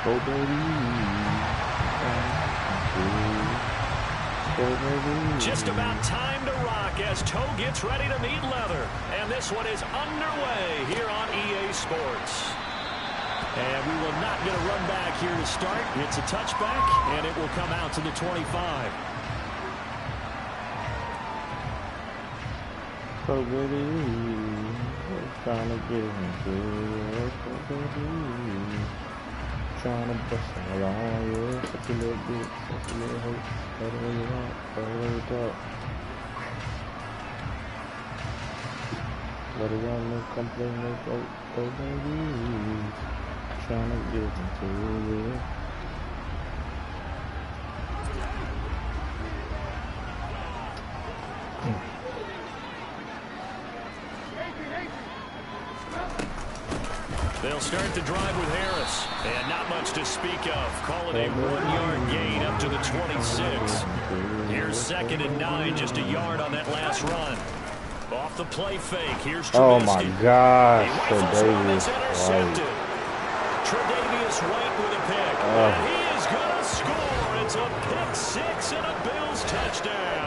Go baby. Go baby. Just about time to rock as Toe gets ready to meet leather. And this one is underway here on EA Sports. And we will not get a run back here to start. It's a touchback, and it will come out to the 25. So baby, trying to get into it. So baby, trying to bust all on you. Such a little bit, such a little hope. Right away you want, right away you talk. What do you want to complain about? Oh baby, trying to get into it. They'll start the drive with Harris. And not much to speak of. Call it a 1-yard gain up to the 26. Here's 2nd and 9, just a yard on that last run. Off the play fake, here's Trubisky. Oh my gosh, Tre'Davious White. Tre'Davious White with a pick. And he is going to score. It's a pick 6 and a Bills touchdown.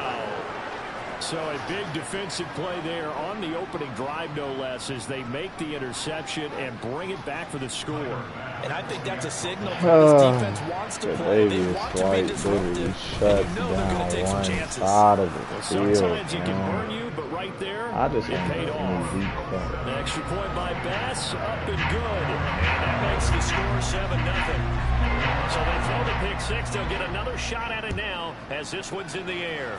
So a big defensive play there on the opening drive, no less, as they make the interception and bring it back for the score. And I think that's a signal that this defense wants to play. They want to be disruptive, and you know they're going to take some chances. Sometimes it can burn you, but right there, it paid off. The extra point by Bass, up and good. And that makes the score 7-0. So they throw the pick 6. They'll get another shot at it now as this one's in the air.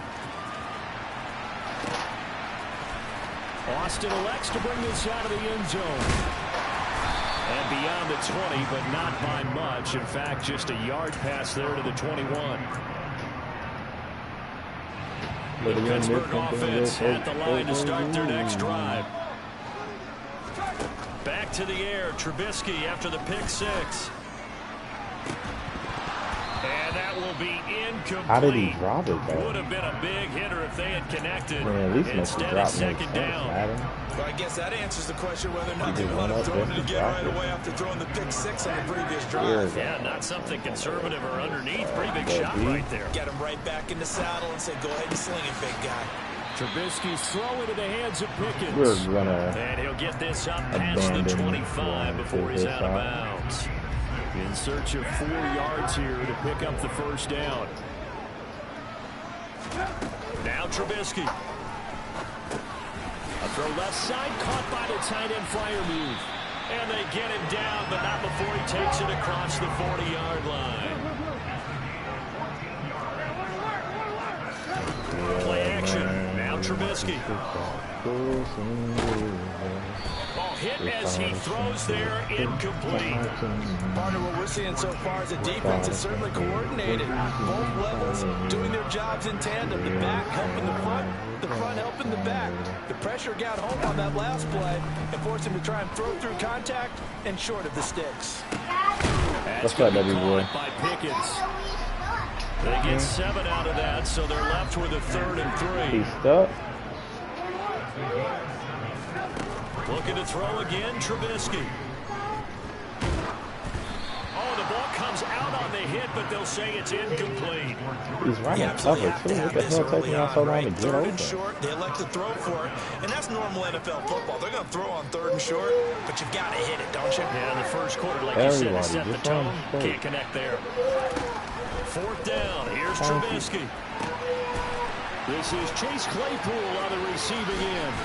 Austin elects to bring this out of the end zone. And beyond the 20, but not by much. In fact, just a yard pass there to the 21. The Pittsburgh offense at the line to start their next drive. Back to the air, Trubisky after the pick 6. And that will be incomplete. How did he drop it, though? Would have been a big hitter if they had connected. Man, at least instead of 2nd down. Well, I guess that answers the question whether or not they want to throw it again right away after throwing the pick 6 on the previous drive. Yeah, not something conservative or underneath. Pretty big shot right there. Get him right back in the saddle and say, go ahead and sling it, big guy. Trubisky's throw into the hands of Pickens. We're gonna and he'll get this up past the 25 before he's out of bounds. In search of 4 yards here to pick up the first down. Now Trubisky. A throw left side, caught by the tight end flyer move. And they get him down, but not before he takes it across the 40-yard line. Play action. Now Trubisky. Ball hit as he throws there, incomplete. Part of what we're seeing so far is the defense is certainly coordinated. Both levels doing their jobs in tandem. The back helping the front helping the back. The pressure got home on that last play and forced him to try and throw through contact and short of the sticks. What's that, W boy? By Pickens. They get 7 out of that, so they're left with a 3rd and 3. He's stuck. Looking to throw again, Trubisky. Oh, the ball comes out on the hit, but they'll say it's incomplete. He's running cover, too. What the hell taking out so long to get over? Short, they elect to throw for it, and that's normal NFL football. They're going to throw on 3rd and short, but you've got to hit it, don't you? Yeah, in the first quarter, like you said, set the tone. Can't connect there. 4th down. Here's Trubisky. This is Chase Claypool on the receiving end.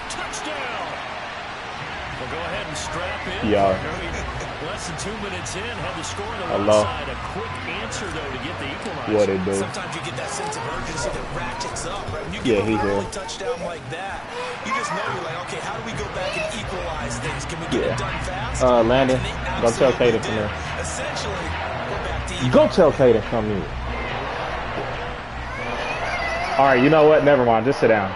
Touchdown! We'll go ahead and strap in. Yeah. Less than 2 minutes in, had the score on the right side. A quick answer, though, to get the equalizer. What it do? Sometimes you get that sense of urgency that ratchets up, right? When you get an early touchdown like that, you just know you're like, okay, how do we go back and equalize things? Can we get it done fast? Landon, go tell Caden from there. Essentially, go back to Go tell Caden from here. All right, you know what? Never mind. Just sit down.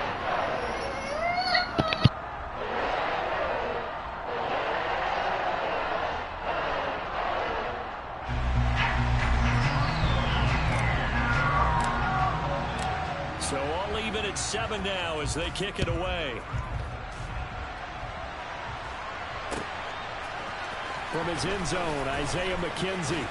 So all even at 7 now as they kick it away. from his end zone, Isaiah McKenzie.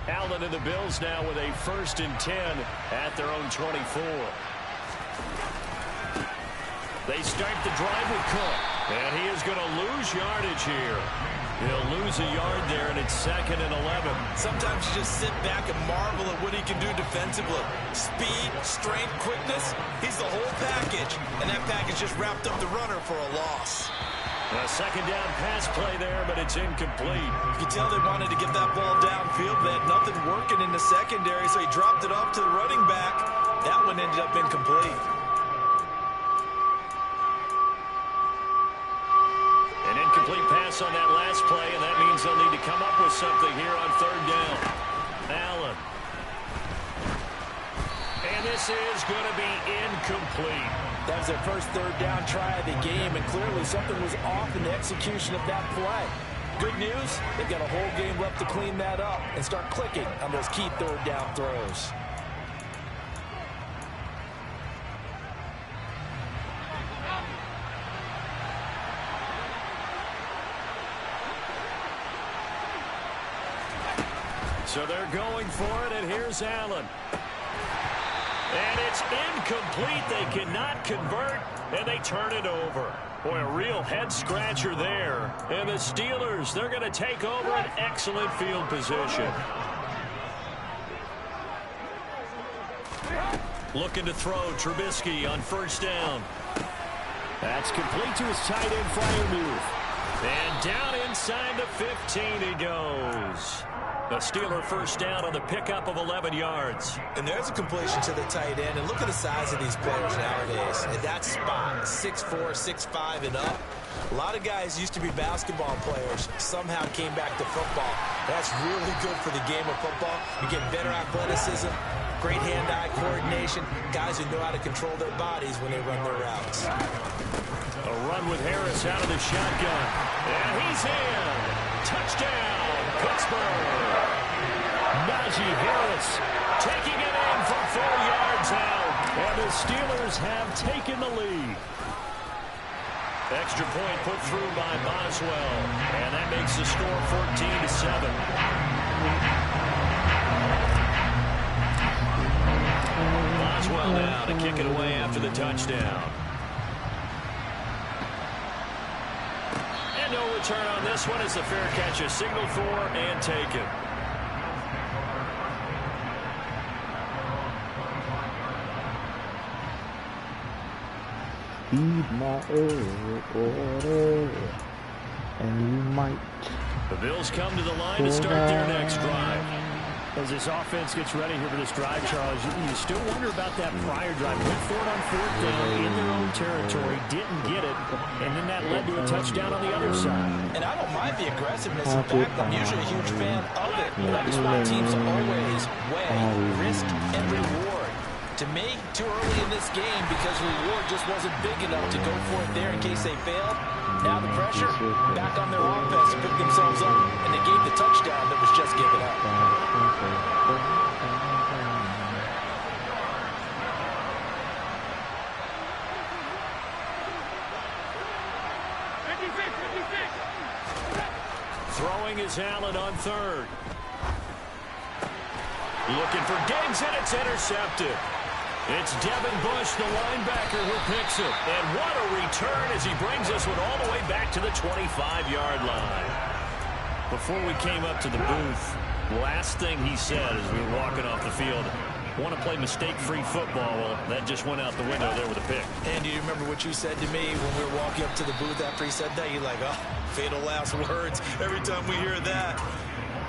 Allen and the Bills now with a 1st and 10 at their own 24. They start the drive with Cook, and he is going to lose yardage here. He'll lose a yard there, and it's 2nd and 11. Sometimes you just sit back and marvel at what he can do defensively. Speed, strength, quickness, he's the whole package. And that package just wrapped up the runner for a loss. A 2nd down pass play there, but it's incomplete. You can tell they wanted to get that ball downfield. They had nothing working in the secondary, so he dropped it off to the running back. That one ended up incomplete. An incomplete pass on that last play, and that means they'll need to come up with something here on 3rd down. Allen. And this is going to be incomplete. That was their first 3rd down try of the game, and clearly something was off in the execution of that play. Good news, they've got a whole game left to clean that up and start clicking on those key 3rd down throws. So they're going for it, and here's Allen. And it's incomplete. They cannot convert, and they turn it over. Boy, a real head-scratcher there. And the Steelers, they're going to take over an excellent field position. Looking to throw Trubisky on 1st down. That's complete to his tight end flyer move. And down inside the 15 he goes. A Steeler 1st down on the pickup of 11 yards. And there's a completion to the tight end. And look at the size of these players nowadays. At that spot, 6'4", 6'5", and up. A lot of guys used to be basketball players. Somehow came back to football. That's really good for the game of football. You get better athleticism, great hand-eye coordination, guys who know how to control their bodies when they run their routes. A run with Harris out of the shotgun. And he's in. Touchdown, Pittsburgh. Najee Harris taking it in from 4 yards out. And the Steelers have taken the lead. Extra point put through by Boswell. And that makes the score 14-7. Boswell now to kick it away after the touchdown. And no return on this one as the fair catch is signaled for and taken. Heed my order, and you might. The Bills come to the line to start their next drive. As this offense gets ready here for this drive, Charles, you still wonder about that prior drive. Went for it on 4th down in their own territory, didn't get it, and then that led to a touchdown on the other side. And I don't mind the aggressiveness. In fact, I'm usually a huge fan of it. But I just want teams to always weigh risk and reward. To me, too early in this game because reward just wasn't big enough to go for it there in case they failed. Now the pressure back on their offense to pick themselves up, and they gave the touchdown that was just given up. Throwing is Allen on 3rd. Looking for Diggs, and it's intercepted. It's Devin Bush, the linebacker, who picks it. And what a return as he brings this one all the way back to the 25-yard line. Before we came up to the booth, last thing he said as we were walking off the field, want to play mistake-free football. Well, that just went out the window there with a pick. And do you remember what you said to me when we were walking up to the booth after he said that? You're like, oh, fatal last words. Every time we hear that,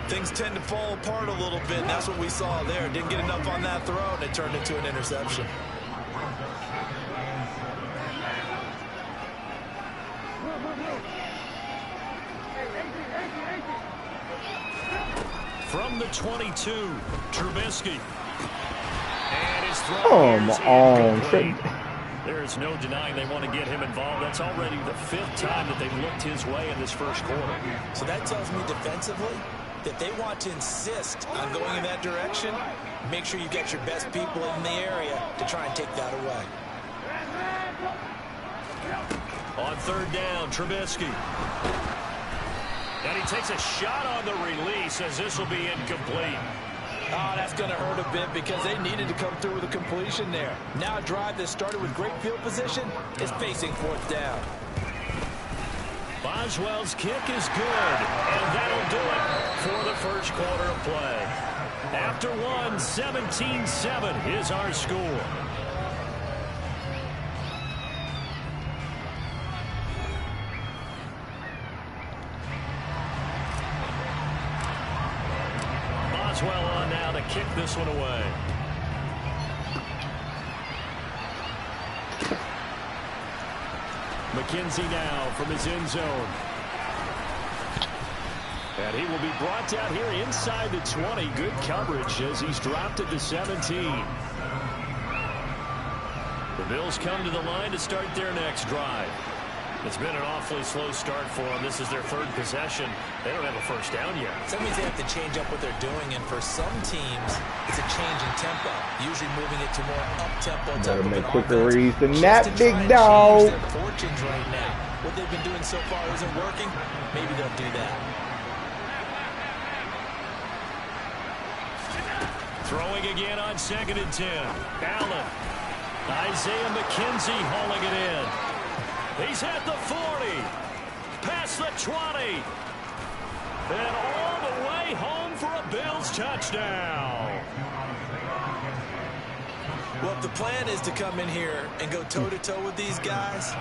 things tend to fall apart a little bit. And that's what we saw there. Didn't get enough on that throw, and it turned into an interception. From the 22, Trubisky. And his throw Come on. There's no denying they want to get him involved. That's already the 5th time that they've looked his way in this first quarter. So that tells me defensively that they want to insist on going in that direction. Make sure you get your best people in the area to try and take that away. On 3rd down, Trubisky. And he takes a shot on the release as this will be incomplete. Oh, that's going to hurt a bit because they needed to come through with a completion there. Now a drive that started with great field position is facing 4th down. Boswell's kick is good, and that'll do it for the first quarter of play. After one, 17-7 is our score. Boswell on now to kick this one away. McKenzie now from his end zone. And he will be brought down here inside the 20. Good coverage as he's dropped at the 17. The Bills come to the line to start their next drive. It's been an awfully slow start for them. This is their 3rd possession. They don't have a first down yet. That means they have to change up what they're doing, and for some teams, it's a change in tempo, usually moving it to more up-tempo type of an quicker offense, reads than just that, to try big and dog. change their fortunes right now. What they've been doing so far isn't working. Maybe they'll do that. Throwing again on 2nd and 10. Allen. Isaiah McKenzie hauling it in. He's at the 40. Past the 20. And all the way home for a Bills touchdown. Well, if the plan is to come in here and go toe-to-toe with these guys,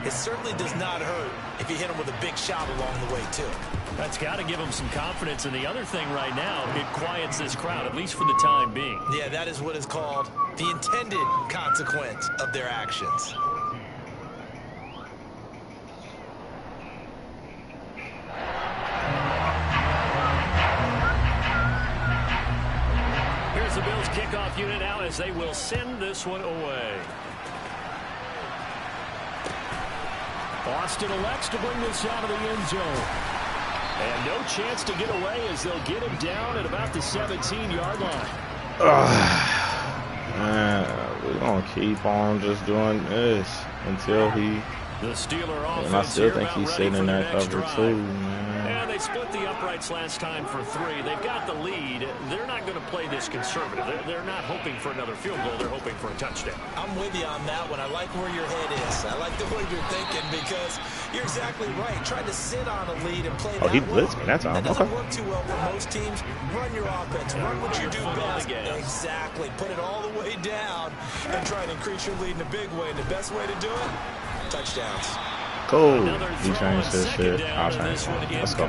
it certainly does not hurt if you hit them with a big shot along the way, too. That's got to give them some confidence. And the other thing right now, it quiets this crowd, at least for the time being. Yeah, that is what is called the intended consequence of their actions. Here's the Bills kickoff unit now as they will send this one away. Austin elects to bring this out of the end zone. And no chance to get away as they'll get him down at about the 17-yard line. We're going to keep on just doing this until he... The Steeler offense. And I still think he's sitting in that cover too, man. And they split the uprights last time for 3. They've got the lead. They're not going to play this conservative. They're not hoping for another field goal. They're hoping for a touchdown. I'm with you on that one. I like where your head is. I like the way you're thinking because you're exactly right. Trying to sit on a lead and play that he blitzed me. That's all. That doesn't work too well for most teams. Run your offense. Run what you do best. Exactly. Put it all the way down and try and increase your lead in a big way. And the best way to do it, touchdowns. Cool. He changed his shit. I'll change it. Let's go.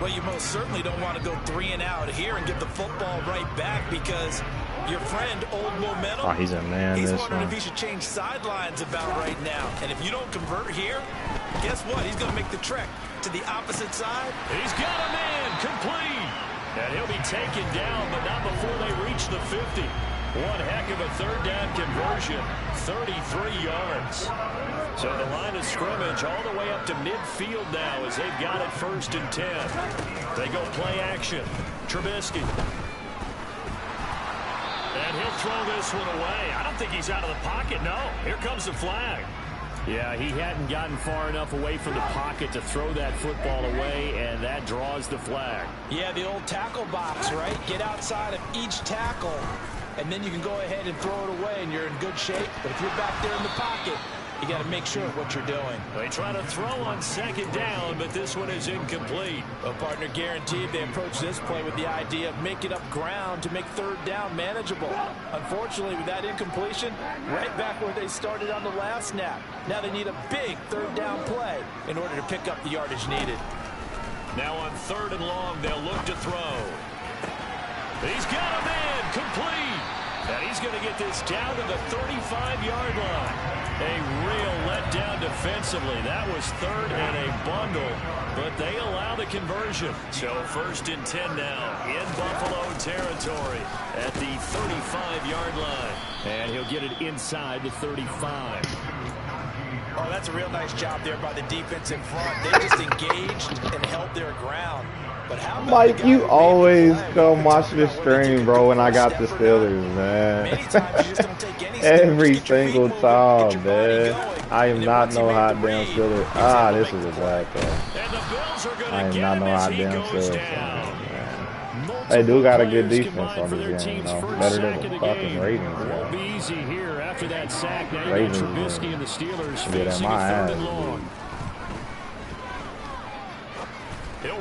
Well, you most certainly don't want to go 3 and out here and get the football right back because your friend, Old Momentum, he's a man. he's wondering if he should change sidelines about right now. And if you don't convert here, guess what? He's going to make the trek to the opposite side. He's got a man complete. And he'll be taken down, but not before they reach the 50. One heck of a 3rd down conversion. 33 yards. So the line of scrimmage all the way up to midfield now as they've got it 1st and 10. They go play action. Trubisky. And he'll throw this one away. I don't think he's out of the pocket. No. Here comes the flag. Yeah, he hadn't gotten far enough away from the pocket to throw that football away, and that draws the flag. Yeah, the old tackle box, right? Get outside of each tackle, and then you can go ahead and throw it away, and you're in good shape. But if you're back there in the pocket, you got to make sure of what you're doing. They try to throw on 2nd down, but this one is incomplete. Well, partner, guaranteed they approach this play with the idea of making up ground to make 3rd down manageable. Unfortunately, with that incompletion, right back where they started on the last snap. Now they need a big 3rd down play in order to pick up the yardage needed. Now on 3rd and long, they'll look to throw. He's got a man complete. And he's going to get this down to the 35-yard line. A real letdown defensively. That was 3rd and a bundle, but they allow the conversion. So 1st and 10 now in Buffalo territory at the 35-yard line. And he'll get it inside the 35. Oh, that's a real nice job there by the defense in front. They just engaged and held their ground. But how about Mike, you always come watch this stream, bro, when I got the Steelers, man. Every single time, man. I am not no hot damn Steelers. Ah, this is a bad call. I am not no hot damn Steelers fan, man. They do got a good defense on this game, though. Better than the fucking Ravens, Won't bro. be easy here after that sack. Now you Ravens, got Trubisky and the Steelers get at facing my a 3rd and ass, long.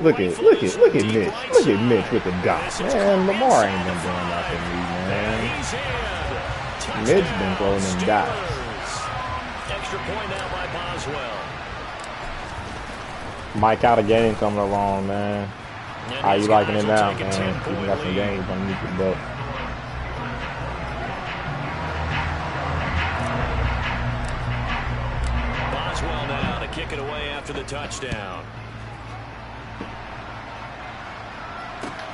Look at Mitch. Look at Mitch with the dot. Man, Lamar ain't been doing that for me, man. Mitch been throwing them dots. Extra point now by Boswell. Mike out of game coming along, man. How you liking it now, man? You got some games underneath your belt. Boswell now to kick it away after the touchdown.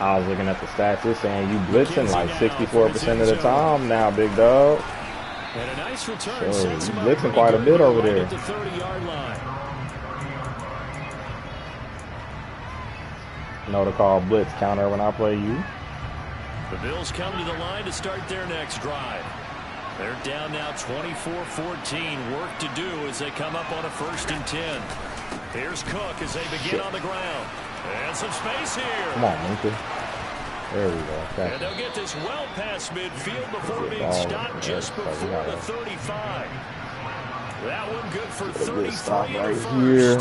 I was looking at the stats. It's saying you blitzing like 64% of the time now, big dog. And a nice return. So you blitzing quite a bit over there. At the 30-yard line. Know to call blitz counter when I play you. The Bills come to the line to start their next drive. They're down now 24-14. Work to do as they come up on a 1st and 10. Here's Cook as they begin on the ground. And some space here. Come on, Minka. There we go. Okay. And they'll get this well past midfield before being stopped just before the 35. That one good for 33 Stop in the right first. here.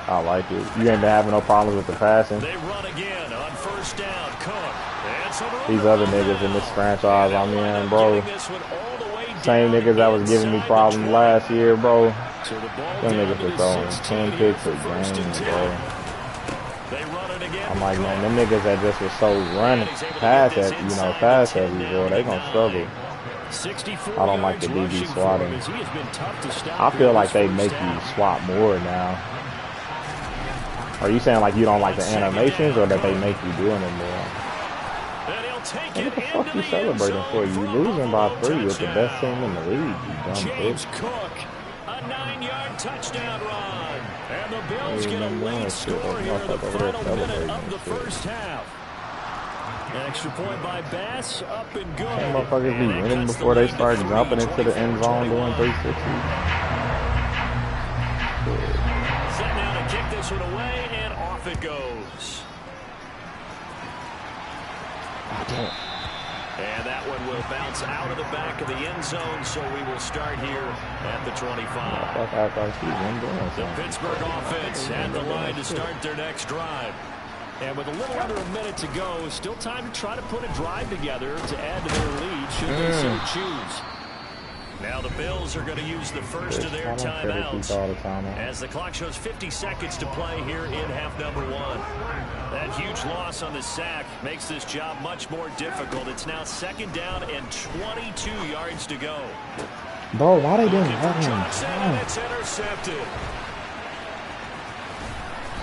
I like it. You ain't been having no problems with the passing. They run again on 1st down. Cook. And some These other niggas in this franchise I'm in, bro. Same niggas that was giving me problems last year, bro. So the ball Them down niggas to were the throwing 16 10 here picks for a 1st game, and 10. bro. They run it again. I'm like, man, them niggas that just was so running pass heavy, you know, pass heavy, boy, they gonna struggle. I don't like the DB swatting. I feel like they make you swat more now. Are you saying like you don't like the animations or that they make you doing it more? What the fuck you celebrating for? You losing by 3 with the best team in the league, you dumb James bitch. Cook, a 9-yard touchdown run. And the Bills get a late score here in the final minute of the first half. An extra point by Bass, up and good. Some motherfuckers be winning before they start jumping into the end zone doing 360. Set now to kick this one away, and off it goes. And that one will bounce out of the back of the end zone, so we will start here at the 25. The Pittsburgh offense at the line to start their next drive. And with a little under a minute to go, still time to try to put a drive together to add to their lead, should they so choose. Now the Bills are going to use the first of their timeouts as the clock shows 50 seconds to play here in half number 1. That huge loss on the sack makes this job much more difficult. It's now 2nd down and 22 yards to go. Bro, why they didn't let him? And it's intercepted.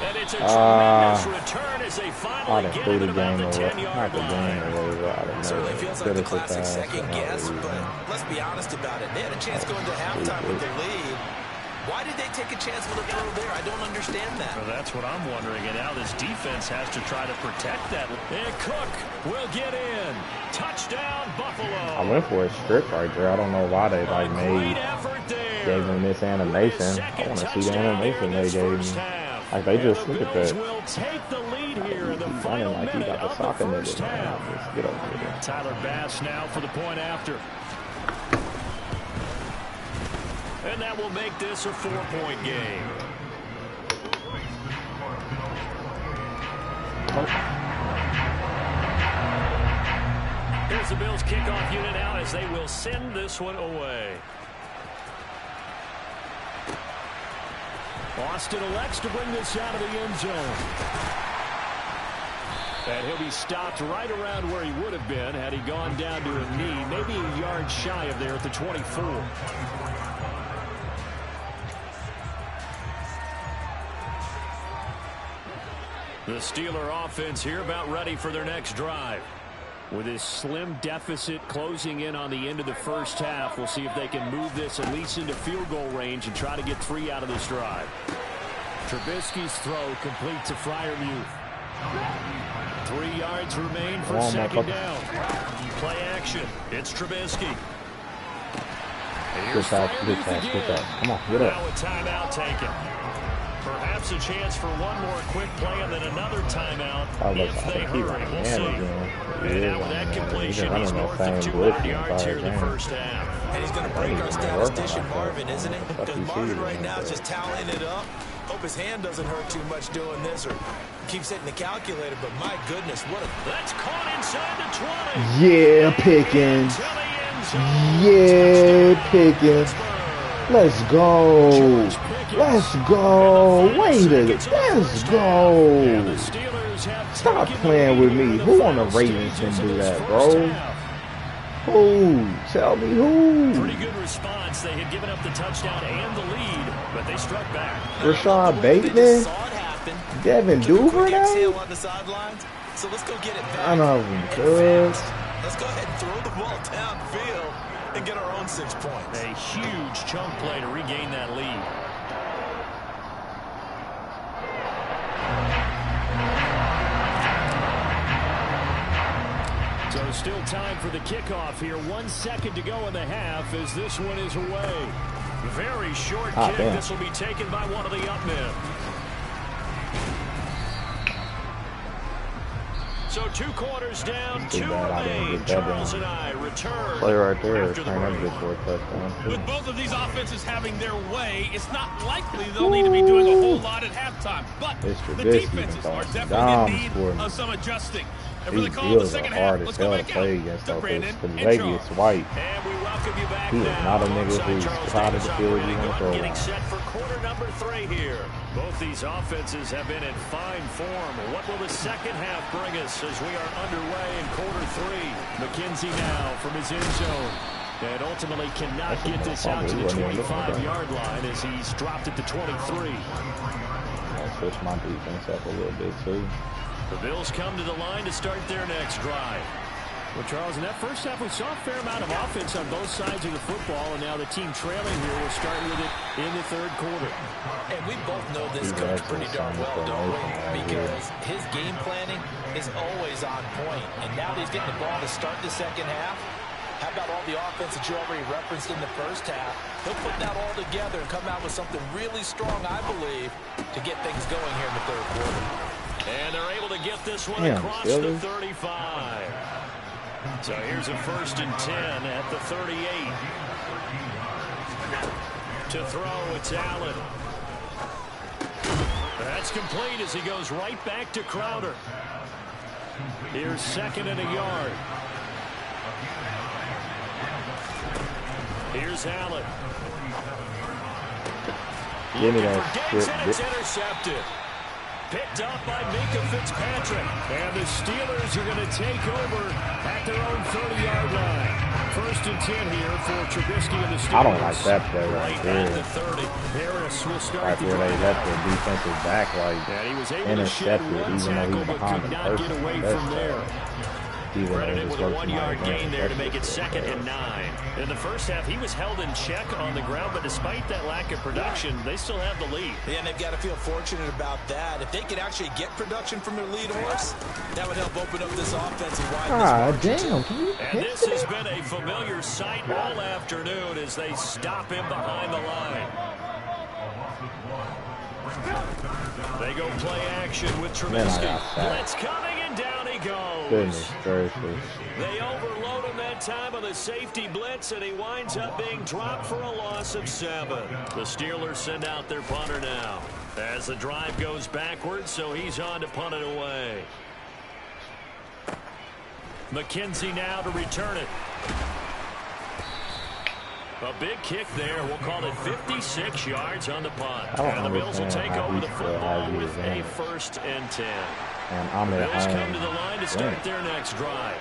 And it's a tremendous return as they finally get it about the 10-yard line. Certainly feels like the classic second guess, but let's be honest about it. They had a chance going to halftime with their lead. Why did they take a chance with a throw there? I don't understand that. Well, that's what I'm wondering. And now this defense has to try to protect that. And Cook will get in. Touchdown, Buffalo. I went for a strip right there. I don't know why they like gave him this animation. I want to see the animation they gave me. Like they just look at that. Running like he got the soccer nigga. Just get over here. Tyler Bass now for the point after. And that will make this a 4-point game. Here's the Bills kickoff unit out as they will send this one away. Austin elects to bring this out of the end zone. And he'll be stopped right around where he would have been had he gone down to a knee, maybe a yard shy of there at the 24. The Steeler offense here about ready for their next drive. With his slim deficit closing in on the end of the first half, we'll see if they can move this at least into field goal range and try to get 3 out of this drive. Trubisky's throw complete to Freiermuth. 3 yards remain for second down. Play action. It's Trubisky. Good pass. Come on, get up. Now a timeout taken. Perhaps a chance for one more quick play and then another timeout if they hurry. We'll see. And now with that completion, he's north of 200 yards here in the first half. And he's going to break our statistician Marvin, isn't he? Because Marvin right now is just tallying it up. Hope his hand doesn't hurt too much doing this or keeps hitting the calculator, but my goodness, what a... That's caught inside the 20. Yeah, Pickens. Yeah, Pickens. Let's go. Let's go. Wait a minute. Let's go. Stop playing with me. Who on the Ravens can do that, bro? Who? Tell me who. Pretty good response. They had given up the touchdown and the lead, but they struck back. Rashad Bateman? Devin Duvernay? So let's go get it back. I know we could. Let's go ahead and throw the ball downfield and get our own 6 points. A huge chunk play to regain that lead. So still time for the kickoff here. 1 second to go in the half as this one is away. Very short kick. Damn. This will be taken by one of the up men. So 2 quarters down, 2 remain. Charles and I return. Play right there. After the Turn break. that for a touchdown. With both of these offenses having their way, it's not likely they'll need to be doing a whole lot at halftime. But It's the Trubisky defenses are and definitely in need Dom of some adjusting. And for the These call of the deals second are half, hard as let's hell go to back play out against to those Brandon because and Vegas Charles. White. And we welcome you back He is now. not a nigga Alongside who's Charles proud of Davis the field you operating want to one, throw getting on. set for quarter number 3 here. Both these offenses have been in fine form. What will the second half bring us as we are underway in quarter 3? McKenzie now from his end zone. And ultimately cannot get this out to the 25-yard line as he's dropped it to 23. I'll switch my defense up a little bit too. The Bills come to the line to start their next drive. Well, Charles, in that first half, we saw a fair amount of offense on both sides of the football, and now the team trailing here will start with it in the third quarter. And we both know this coach pretty darn well, don't we? Because his game planning is always on point. And now that he's getting the ball to start the second half, how about all the offense that you already referenced in the first half? He'll put that all together and come out with something really strong, I believe, to get things going here in the third quarter. And they're able to get this one across the 35. So here's a 1st and 10 at the 38. To throw, it's Allen. That's complete as he goes right back to Crowder. Here's 2nd and a yard. Here's Allen. Give me Looking that for Diggs, shit. and it's intercepted. Picked up by Minkah Fitzpatrick. And the Steelers are going to take over at their own 30-yard line. 1st and 10 here for Trubisky and the Steelers. I don't like that play right Right there. at the 30. Harris will start Right the where they drive. let the defensive back like And he was able to shed intercepted one even though tackle, he's but behind could the not get person. away That's from there. even though Credited it's with a working 1-yard like gain there to that. make it 2nd and 9. In the first half, he was held in check on the ground, but despite that lack of production, they still have the lead. Yeah, and they've got to feel fortunate about that. If they could actually get production from their lead horse, that would help open up this offense and widen God this margin. damn, can you And this has been a familiar sight all afternoon as they stop him behind the line. They go play action with Trubisky. got sacked. Blitz coming, and down he goes. Goodness gracious. They overload him that time on the safety blitz, and he winds up being dropped for a loss of 7. The Steelers send out their punter now as the drive goes backwards, so he's on to punt it away. McKenzie now to return it. A big kick there. We'll call it 56 yards on the punt. I don't And the Bills will understand take how over he the still football has with his a hand. 1st and 10. And I'm at Bills home. come to the line to start their next drive.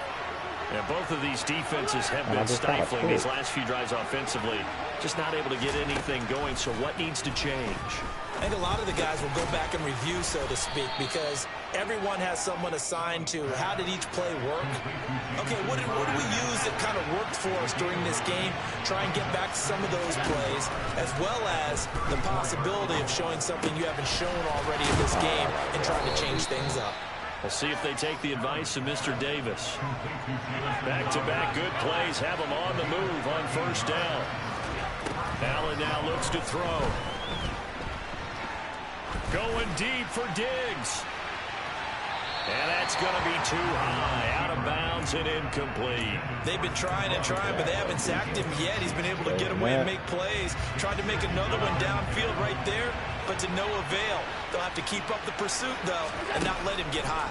And both of these defenses have been stifling these last few drives offensively. Just not able to get anything going. So what needs to change? I think a lot of the guys will go back and review, so to speak, because everyone has someone assigned to how did each play work. Okay, what did we use that kind of worked for us during this game? Try and get back to some of those plays, as well as the possibility of showing something you haven't shown already in this game and trying to change things up. We'll see if they take the advice of Mr. Davis. Back-to-back good plays have them on the move on first down. Allen now looks to throw. Going deep for Diggs. And that's going to be too high. Out of bounds and incomplete. They've been trying and trying, but they haven't sacked him yet. He's been able to get away and make plays. Tried to make another one downfield right there, but to no avail. They'll have to keep up the pursuit, though, and not let him get high.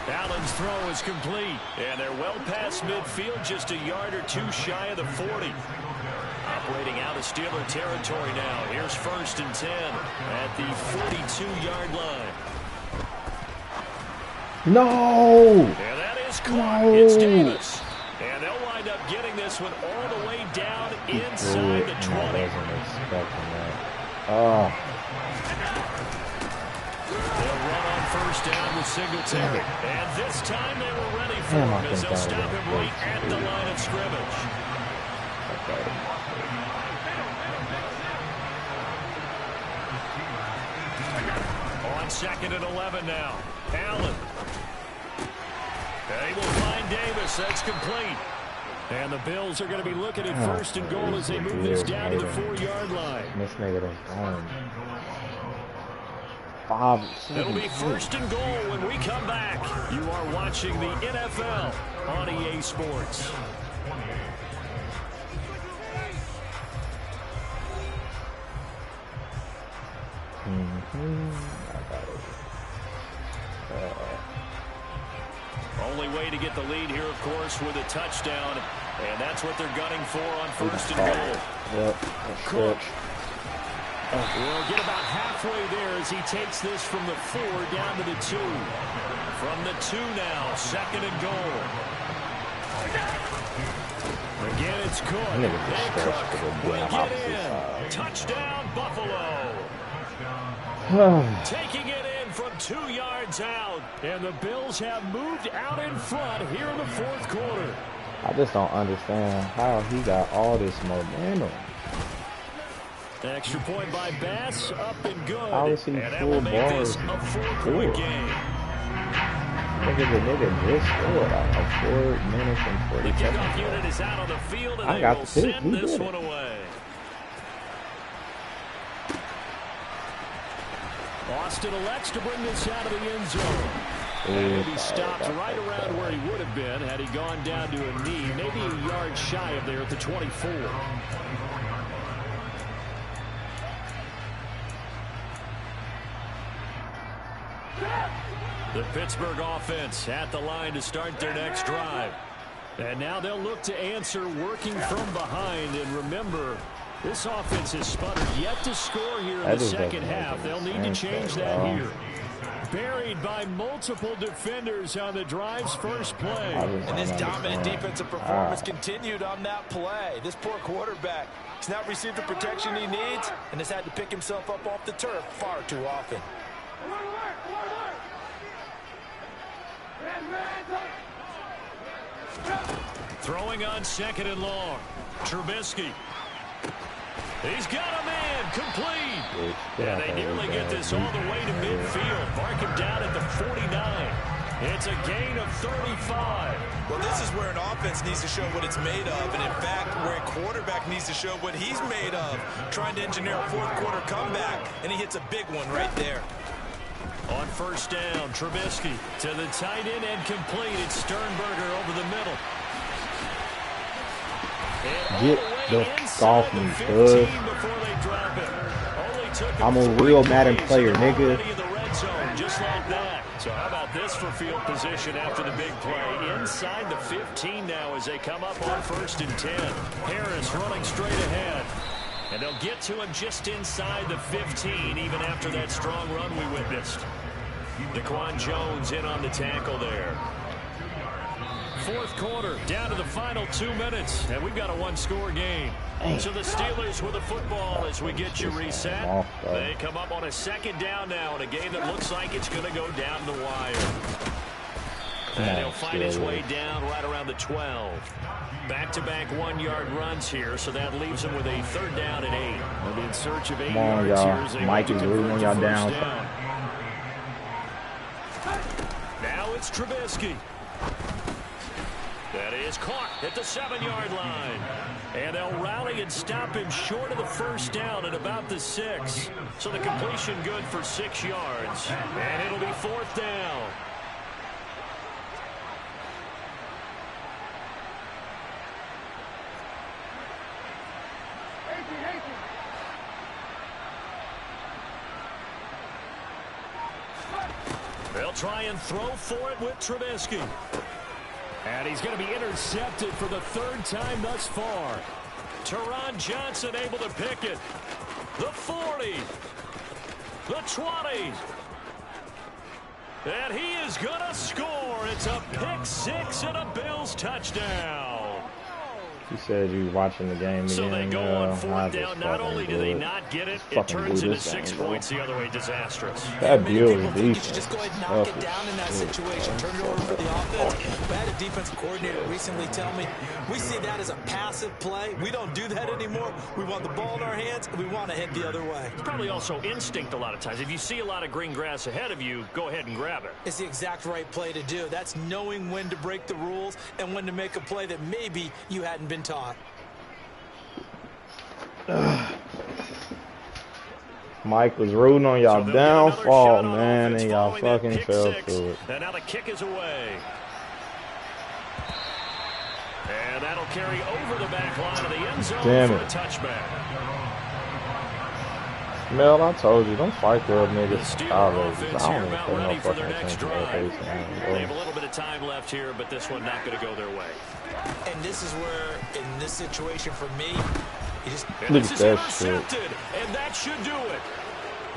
Allen's throw is complete. And they're well past midfield, just a yard or two shy of the 40. Operating out of Steeler territory now. Here's 1st and 10 at the 42-yard line. No! And that is caught. It's Davis. And they'll wind up getting this one all the way down inside the 20. I wasn't expecting that. Oh. They'll run on first down with Singletary. And this time they were ready for him as they'll stop him right at the line of scrimmage. On 2nd and 11 now. Allen. They will find Davis. That's complete. And the Bills are going to be looking at 1st and goal as they move this down to the 4-yard line. This nigga done gone. 5. It'll be 1st and goal when we come back. You are watching the NFL on EA Sports. Only way to get the lead here, of course, with a touchdown. And that's what they're gunning for on 1st and goal. Yep. Cook. We'll get about halfway there as he takes this from the 4 down to the 2. From the 2 now, 2nd and goal. Again, it's Cook. And Cook will get in. Touchdown, Buffalo. Taking it in from 2 yards out. And the Bills have moved out in front here in the 4th quarter. I just don't understand how he got all this momentum. Extra point by Bass, up and good. How is he and that full will make bars? this a 4-point game. Look at the nigga just scored like 4 minutes and 40 The seconds. kickoff unit is out on the field, and I they got will the pick. send He this did one it. away. Austin elects to bring this out of the end zone. And he'll be stopped right around where he would have been had he gone down to a knee, maybe a yard shy of there at the 24. The Pittsburgh offense at the line to start their next drive. And now they'll look to answer working from behind. And remember, this offense has sputtered yet to score here in the second half. They'll need to change that here. Buried by multiple defenders on the drive's first play. And this dominant defensive performance continued on that play. This poor quarterback, he's not received the protection he needs and has had to pick himself up off the turf far too often. Throwing on 2nd and long. Trubisky. He's got a man complete. And they nearly get this all the way to midfield. Mark him down at the 49. It's a gain of 35. Well, this is where an offense needs to show what it's made of. And, in fact, where a quarterback needs to show what he's made of. Trying to engineer a 4th quarter comeback. And he hits a big one right there. On first down, Trubisky to the tight end and complete. It's Sternberger over the middle. Get the f*** off me, cuz. I'm a real Madden player, nigga. Just like that. So how about this for field position after the big play? Inside the 15 now as they come up on 1st and 10. Harris running straight ahead. And they'll get to him just inside the 15, even after that strong run we witnessed. Daquan Jones in on the tackle there. Fourth quarter, down to the final 2 minutes, and we've got a one-score game. So the Steelers with the football as we get you reset. They come up on a second down now in a game that looks like it's going to go down the wire. And he'll find his way down right around the 12. Back-to-back 1-yard runs here, so that leaves him with a third down and 8. They'll be in search of 8 yards here. Mike is rooting y'all down. Now it's Trubisky. That is caught at the 7-yard line. And they'll rally and stop him short of the first down at about the 6. So the completion good for 6 yards. And it'll be fourth down. They'll try and throw for it with Trubisky. And he's going to be intercepted for the third time thus far. Teron Johnson able to pick it. The 40. The 20. And he is going to score. It's a pick 6 and a Bills touchdown. You said you were watching the game again. So they go on fourth down. Not only do they not get it, it turns into 6 points the other way. Disastrous. That deal is You decent. should just go ahead and knock it down in that situation. Turn it over for the offense. I had a defensive coordinator recently tell me, we see that as a passive play. We don't do that anymore. We want the ball in our hands, and we want to head the other way. It's probably also instinct a lot of times. If you see a lot of green grass ahead of you, go ahead and grab it. It's the exact right play to do. That's knowing when to break the rules and when to make a play that maybe you hadn't been taught. Mike was rooting on y'all downfall, man, and y'all fucking fell to it. And now the kick is away. And that'll carry over the back line of the end zone for a touchback. Mel, I told you, don't fight the niggas. The Steelers offense here about ready for their next drive. They have a little bit of time left here, but this one not going to go their way. And this is where, in this situation for me, this is intercepted, and that should do it.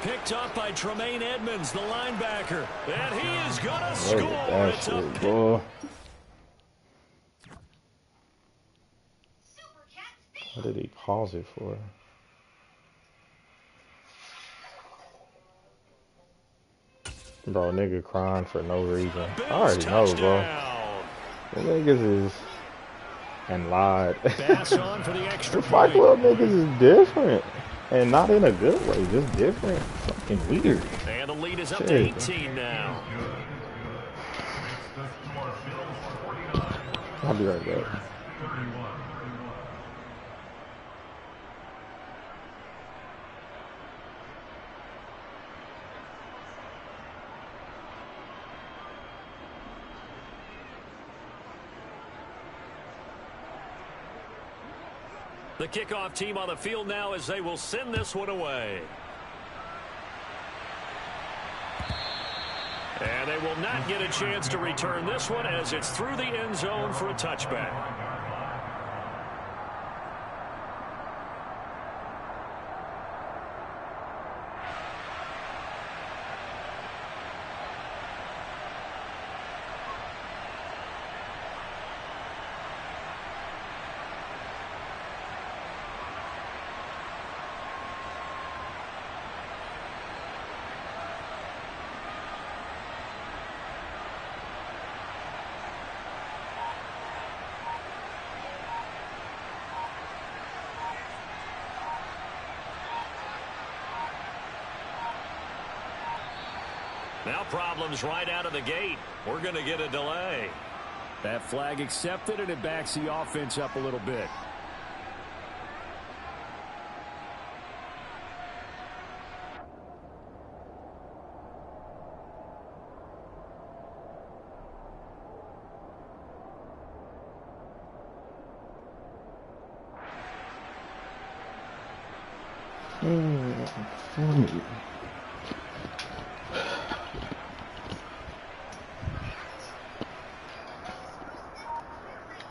Picked up by Tremaine Edmonds, the linebacker. And he is going to score. It's a pick. What did he pause it for? Bro, nigga crying for no reason. I already know, bro. The niggas is... and lied. Pass on for the extra the Fight Club niggas is different. And not in a good way, just different. Fucking weird. And the lead is up to 18 now. I'll be right back. The kickoff team on the field now as they will send this one away. And they will not get a chance to return this one as it's through the end zone for a touchback. Now problems right out of the gate. We're going to get a delay. That flag accepted, and it backs the offense up a little bit.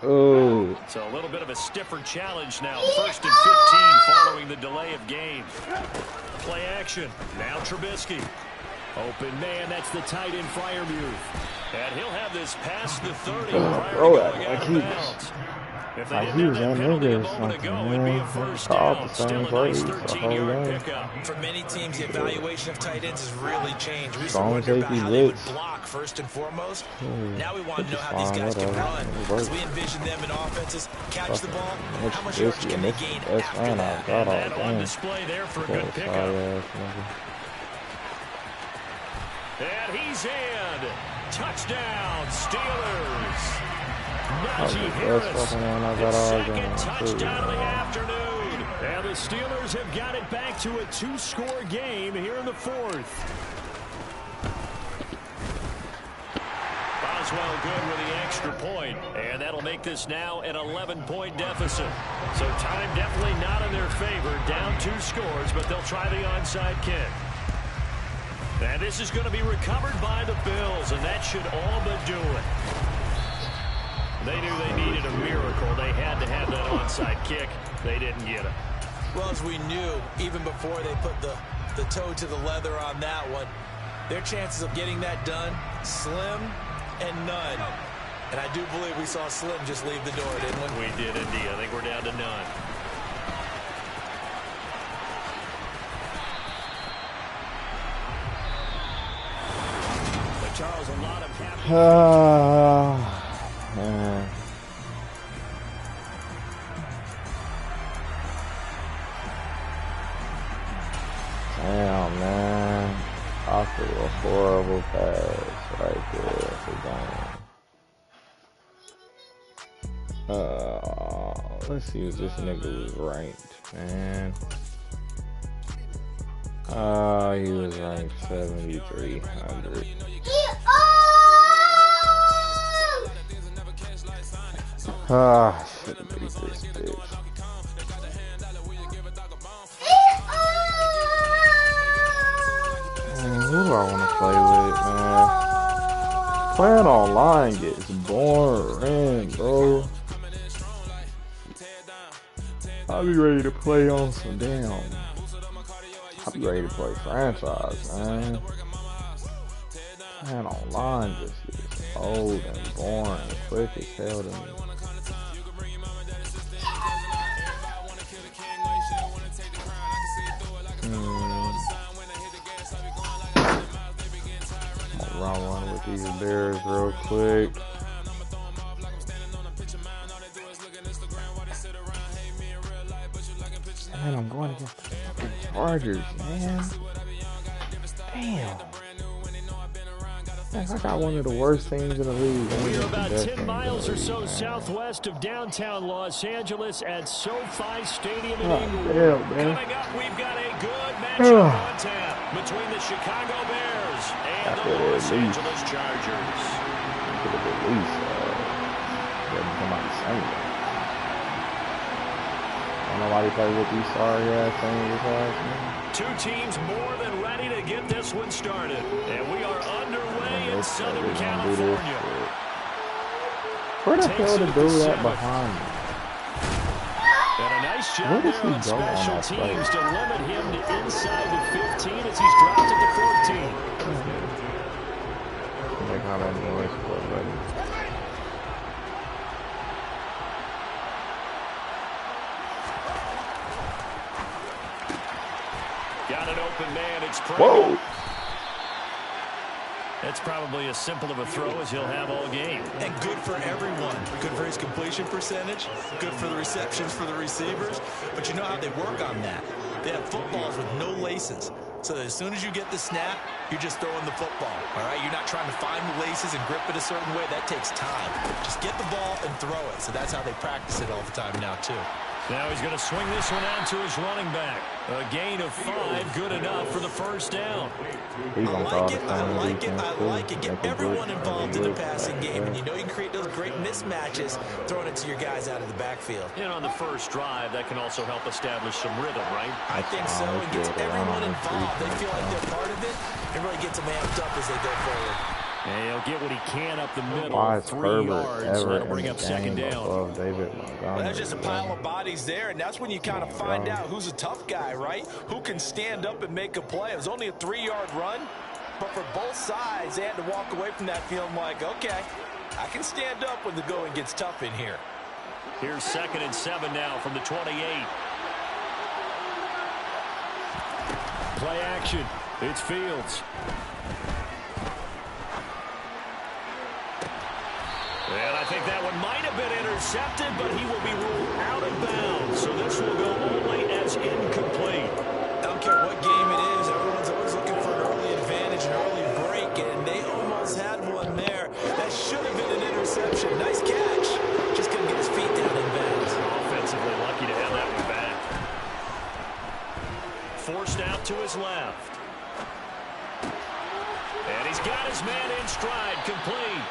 Oh. So a little bit of a stiffer challenge now. 1st and 15 following the delay of game. Play action. Now Trubisky. Open man, that's the tight end Freiermuth. And he'll have this past the 30 prior to going out of bounds. If they didn't have that penalty a moment ago, it'd be a first down. Still a nice 13-yard pickup. For many teams, the evaluation of tight ends has really changed. We used to wonder about how they would block first and foremost. Now we want to know how these guys can run. As we envision them in offenses, catch the ball, how much yards can they gain after that? And that on display there for a good pickup. And he's in. Touchdown, Steelers. Najee Harris, his second touchdown of the afternoon. And the Steelers have got it back to a 2-score game here in the 4th. Boswell good with the extra point. And that'll make this now an 11-point deficit. So time definitely not in their favor. Down 2 scores, but they'll try the onside kick. And this is going to be recovered by the Bills, and that should all but do it. They knew they needed a miracle. They had to have that onside kick. They didn't get it. Well, as we knew, even before they put the toe to the leather on that one, their chances of getting that done, slim and none. And I do believe we saw Slim just leave the door, didn't we? We did indeed. I think we're down to none. But Charles, a lot of happy. Man. Damn, man. I threw a horrible pass right there for going. Let's see if this nigga was ranked, man. He was ranked 7,300. Should have beat this bitch. Man, who do I want to play with, man? Playing online gets boring, bro. I'll be ready to play on some damn. I'll be ready to play franchise, man. Man, online just gets old and boring, quick as hell to me. Run one with these Bears real quick. Man, I'm going against the fucking Chargers, man. Damn. I got one of the worst teams in the league. We are about 10 miles or so southwest of downtown Los Angeles at SoFi Stadium in Inglewood. Coming up, we've got a good matchup on tap between the Chicago Bears and the Los Angeles Chargers. Nobody play with these sorry ass things. Two teams more than ready to get this one started. And we are underway in Southern California. Where the hell did do that behind me? And a nice job there on special teams to limit him to inside the 15 as he's dropped at the 14. Like how that noise was, buddy. Got an open man. It's Whoa! It's probably as simple of a throw as he'll have all game. And good for everyone. Good for his completion percentage. Good for the receptions for the receivers. But you know how they work on that. They have footballs with no laces. So that as soon as you get the snap, you're just throwing the football. All right? You're not trying to find the laces and grip it a certain way. That takes time. Just get the ball and throw it. So that's how they practice it all the time now, too. Now he's going to swing this one out to his running back. A gain of 5, good enough for the first down. I like it. Get everyone involved in the passing game, and you know you can create those great mismatches throwing it to your guys out of the backfield. And on the first drive, that can also help establish some rhythm, right? I think so. It gets everyone involved. They feel like they're part of it. It really gets them amped up as they go forward. And he'll get what he can up the middle. Why is 3 Herbert yards. ever That'll in bring the up second game down. above David Montgomery? Well, that's just a pile of bodies there, and that's when you kind of find out who's a tough guy, right? Who can stand up and make a play. It was only a 3-yard run, but for both sides, they had to walk away from that feeling like, okay, I can stand up when the going gets tough in here. Here's 2nd and 7 now from the 28. Play action. It's Fields. And I think that one might have been intercepted, but he will be ruled out of bounds. So this will go only as incomplete. I don't care what game it is. Everyone's always looking for an early advantage, an early break, and they almost had one there. That should have been an interception. Nice catch. Just couldn't get his feet down in bounds. Offensively lucky to have that one back. Forced out to his left. And he's got his man in stride, complete.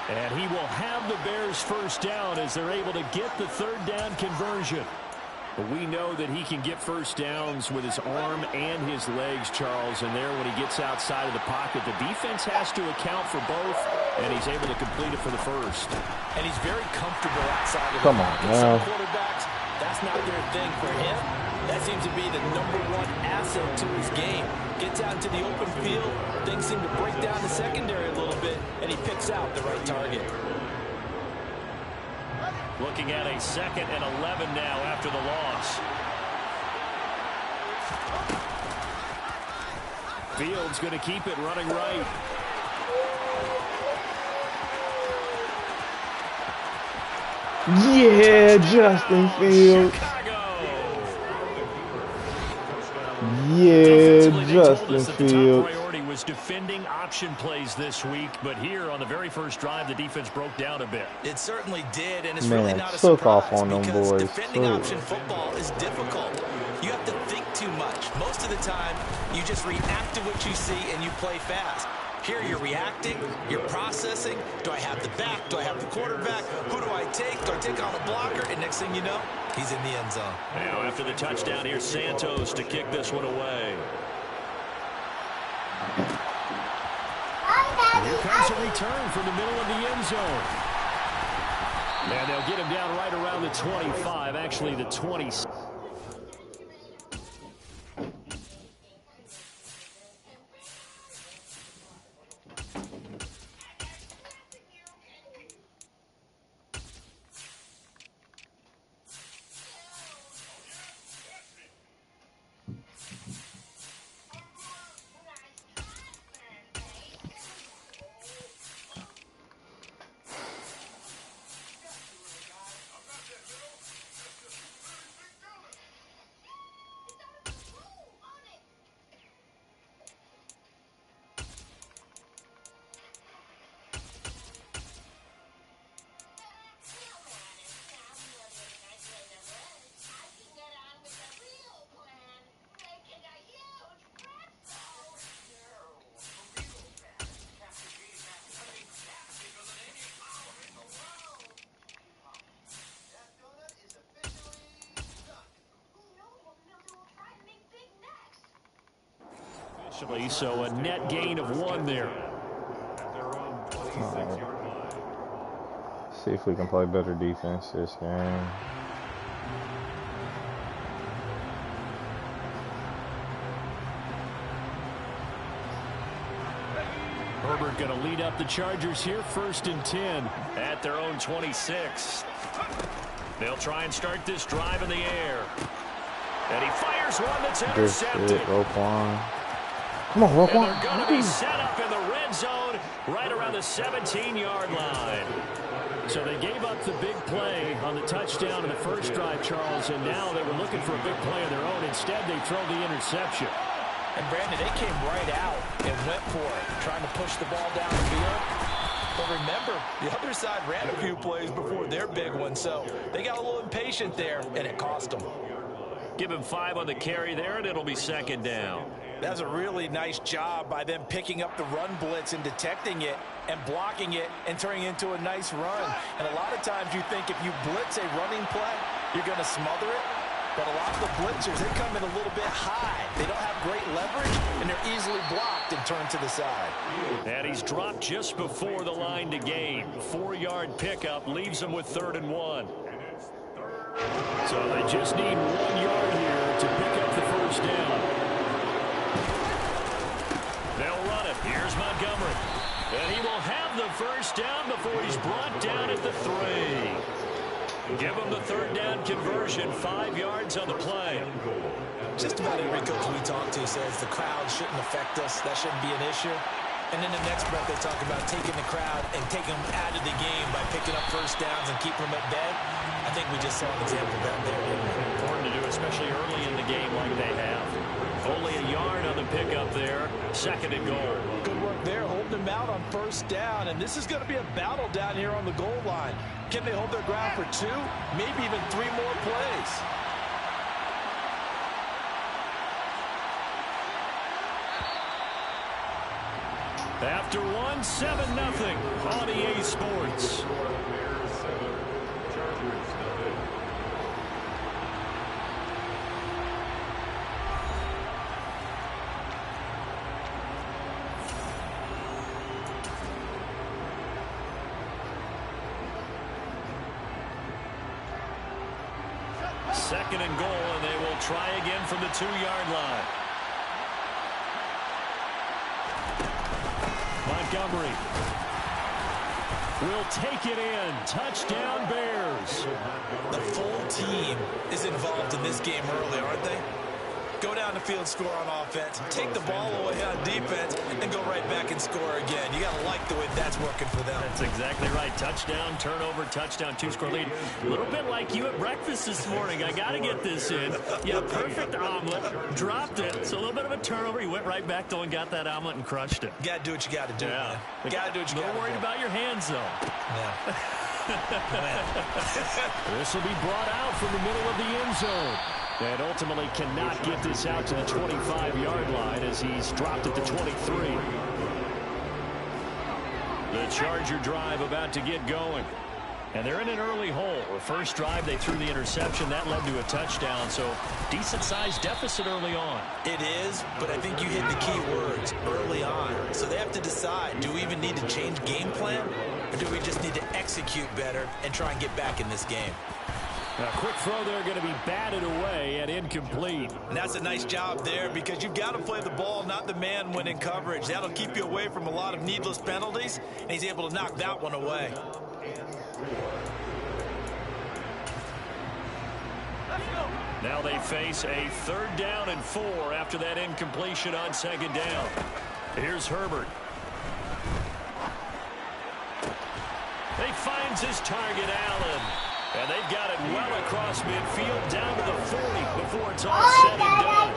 And he will have the Bears first down as they're able to get the 3rd down conversion. But we know that he can get first downs with his arm and his legs, Charles. And there, when he gets outside of the pocket, the defense has to account for both, and he's able to complete it for the first. And he's very comfortable outside of the Come on, pocket. now. Some quarterbacks, that's not their thing. For him, that seems to be the #1 asset to his game. Gets out into the open field, things seem to break down the secondary a little bit, and he picks out the right target. Looking at a 2nd and 11 now after the loss. Fields going to keep it running right. Yeah, Justin Fields. Yeah, Justin Fields. Priority was defending option plays this week, but here on the very first drive, the defense broke down a bit. It certainly did, and it's Man, really not a took surprise off on them because boys, defending too. option football is difficult. You have to think too much. Most of the time, you just react to what you see and you play fast. Here you're reacting, you're processing. Do I have the back? Do I have the quarterback? Who do I take? Do I take on a blocker? And next thing you know, he's in the end zone. Now after the touchdown, here's Santos to kick this one away. Here comes a return from the middle of the end zone. And they'll get him down right around the 25, actually the 20. So a net gain of 1 there. Right. See if we can play better defense this game. Herbert going to lead up the Chargers here, 1st and 10 at their own 26. They'll try and start this drive in the air. And he fires one that's intercepted. Good, Roquan. Come on, Roquan. And they're going to be set up in the red zone right around the 17-yard line. So they gave up the big play on the touchdown in the first drive, Charles, and now they were looking for a big play of their own. Instead, they throw the interception. And, Brandon, they came right out and went for it, trying to push the ball downfield. But remember, the other side ran a few plays before their big one, so they got a little impatient there, and it cost them. Give him 5 on the carry there, and it'll be 2nd down. That's a really nice job by them picking up the run blitz and detecting it and blocking it and turning it into a nice run. And a lot of times you think if you blitz a running play, you're going to smother it. But a lot of the blitzers, they come in a little bit high. They don't have great leverage, and and they're easily blocked and turned to the side. And he's dropped just before the line to gain. 4-yard pickup leaves him with 3rd and 1. So they just need 1 yard here to pick up the first down. They'll run it. Here's Montgomery. And he will have the first down before he's brought down at the 3. Give him the 3rd down conversion, 5 yards on the play. Just about every coach we talk to says the crowd shouldn't affect us. That shouldn't be an issue. And in the next breath, they talk about taking the crowd and taking them out of the game by picking up first downs and keeping them at bay. I think we just saw an example of that there, didn't we? Important to do, especially early in the game like they have. Only a yard on the pickup there. 2nd and goal. Good work there, holding them out on first down. And this is going to be a battle down here on the goal line. Can they hold their ground for 2, maybe even 3 more plays? After 1, 7-0 on EA Sports. Second and goal, and they will try again from the 2-yard line. Montgomery will take it in. Touchdown, Bears. The full team is involved in this game early, aren't they? Go down the field, score on offense, take the ball away on defense, and go right back and score again. You got to like the way that's working for them. That's exactly right. Touchdown, turnover, touchdown, 2-score lead. A little bit like you at breakfast this morning. I got to get this in. Yeah, perfect omelet. Dropped it. It's a little bit of a turnover. You went right back, though, and got that omelet and crushed it. Got to do what you got to do, yeah. Man. Got to do what you got to do. A little worried about your hands, though. Yeah. This will be brought out from the middle of the end zone. And ultimately cannot get this out to the 25-yard line as he's dropped at the 23. The Charger drive about to get going. And they're in an early hole. The first drive, they threw the interception. That led to a touchdown. So decent-sized deficit early on. It is, but I think you hit the key words, early on. So they have to decide, do we even need to change game plan? Or do we just need to execute better and try and get back in this game? A quick throw there going to be batted away and incomplete. And that's a nice job there because you've got to play the ball, not the man when in coverage. That'll keep you away from a lot of needless penalties, and he's able to knock that one away. Now they face a 3rd down and 4 after that incompletion on 2nd down. Here's Herbert. He finds his target, Allen. And they've got it well across midfield down to the 40 before it's all said and done.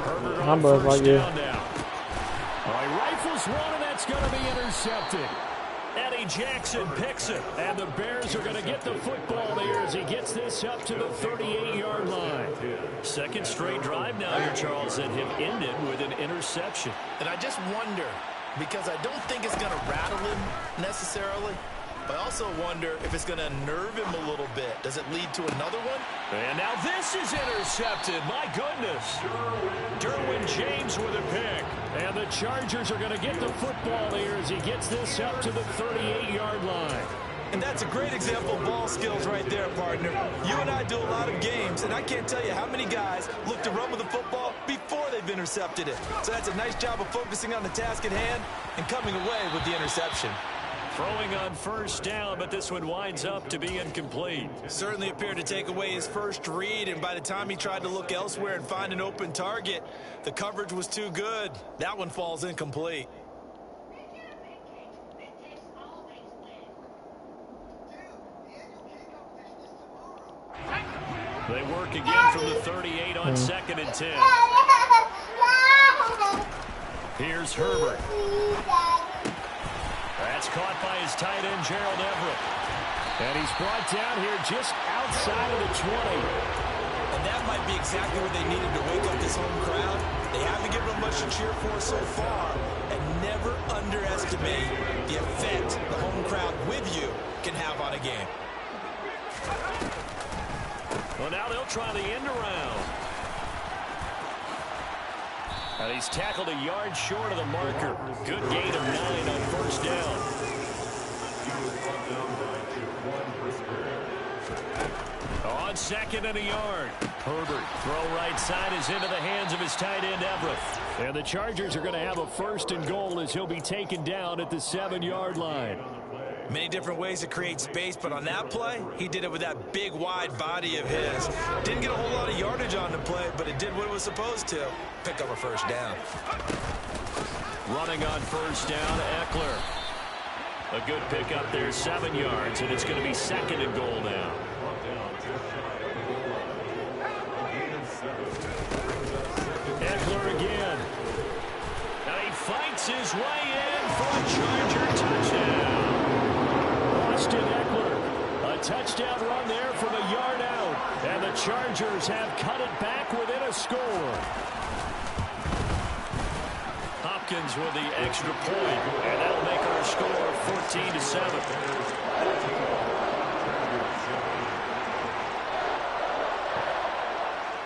Herbert on 1st down now. All right, rifles one, and that's going to be intercepted. Eddie Jackson picks it, and the Bears are going to get the football there as he gets this up to the 38-yard line. 2nd straight drive now here, Charles, that have ended with an interception. And I just wonder, because I don't think it's going to rattle him necessarily, but I also wonder if it's going to nerve him a little bit. Does it lead to another one? And now this is intercepted. My goodness. Derwin James with a pick. And the Chargers are going to get the football here as he gets this up to the 38-yard line. And that's a great example of ball skills right there, partner. You and I do a lot of games, and I can't tell you how many guys look to run with the football before they've intercepted it. So that's a nice job of focusing on the task at hand and coming away with the interception. Throwing on 1st down, but this one winds up to be incomplete. Certainly appeared to take away his first read, and by the time he tried to look elsewhere and find an open target, the coverage was too good. That one falls incomplete. They work again from the 38 on 2nd and 10. Here's Herbert. That's caught by his tight end, Gerald Everett. And he's brought down here just outside of the 20. And that might be exactly what they needed to wake up this home crowd. They haven't given them much to cheer for so far. And never underestimate the effect the home crowd with you can have on a game. Well, now they'll try the end around. And he's tackled a yard short of the marker. Good gain of 9 on first down. On second and a yard. Herbert, throw right side is into the hands of his tight end, Everett. And the Chargers are going to have a 1st and goal as he'll be taken down at the 7-yard line. Many different ways to create space, but on that play, he did it with that big, wide body of his. Didn't get a whole lot of yardage on the play, but it did what it was supposed to. Pick up a first down. Running on first down, Eckler. A good pickup there, 7 yards, and it's going to be 2nd and goal now. Eckler again. Now he fights his way in for a Charger touchdown. Austin Eckler, a touchdown run there from a yard out, and the Chargers have cut it back within a score. Hopkins with the extra point, and that'll make our score 14-7.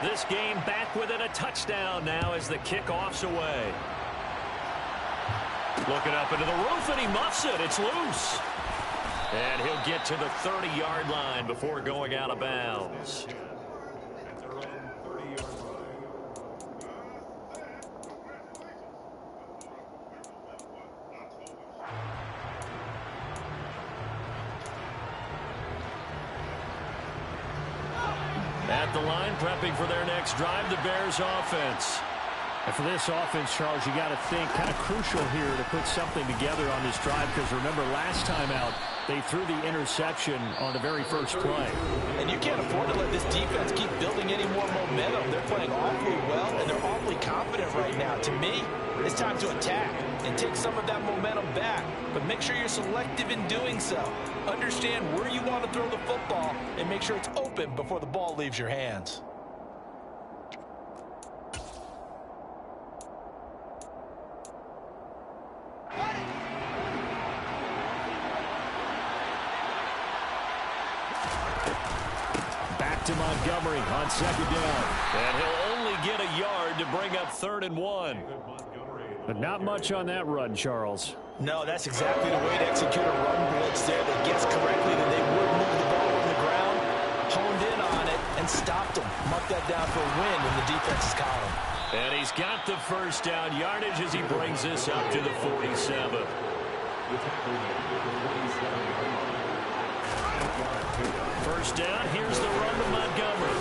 This game back within a touchdown now as the kickoff's away. Looking up into the roof, and he muffs it. It's loose. And he'll get to the 30-yard line before going out of bounds. At the line, prepping for their next drive, the Bears offense. And for this offense, Charles, you got to think kind of crucial here to put something together on this drive, because remember last time out, they threw the interception on the very first play. And you can't afford to let this defense keep building any more momentum. They're playing awfully well, and they're awfully confident right now. To me, it's time to attack and take some of that momentum back. But make sure you're selective in doing so. Understand where you want to throw the football and make sure it's open before the ball leaves your hands. Back to Montgomery on 2nd down. And he'll only get a yard to bring up 3rd and 1. But not much on that run, Charles. No, that's exactly the way to execute a run blitz there. They guessed correctly that they would move the ball on the ground, honed in on it, and stopped them. Marked that down for a win in the defense's column. And he's got the first down yardage as he brings this up to the 47. First down, here's the run to Montgomery.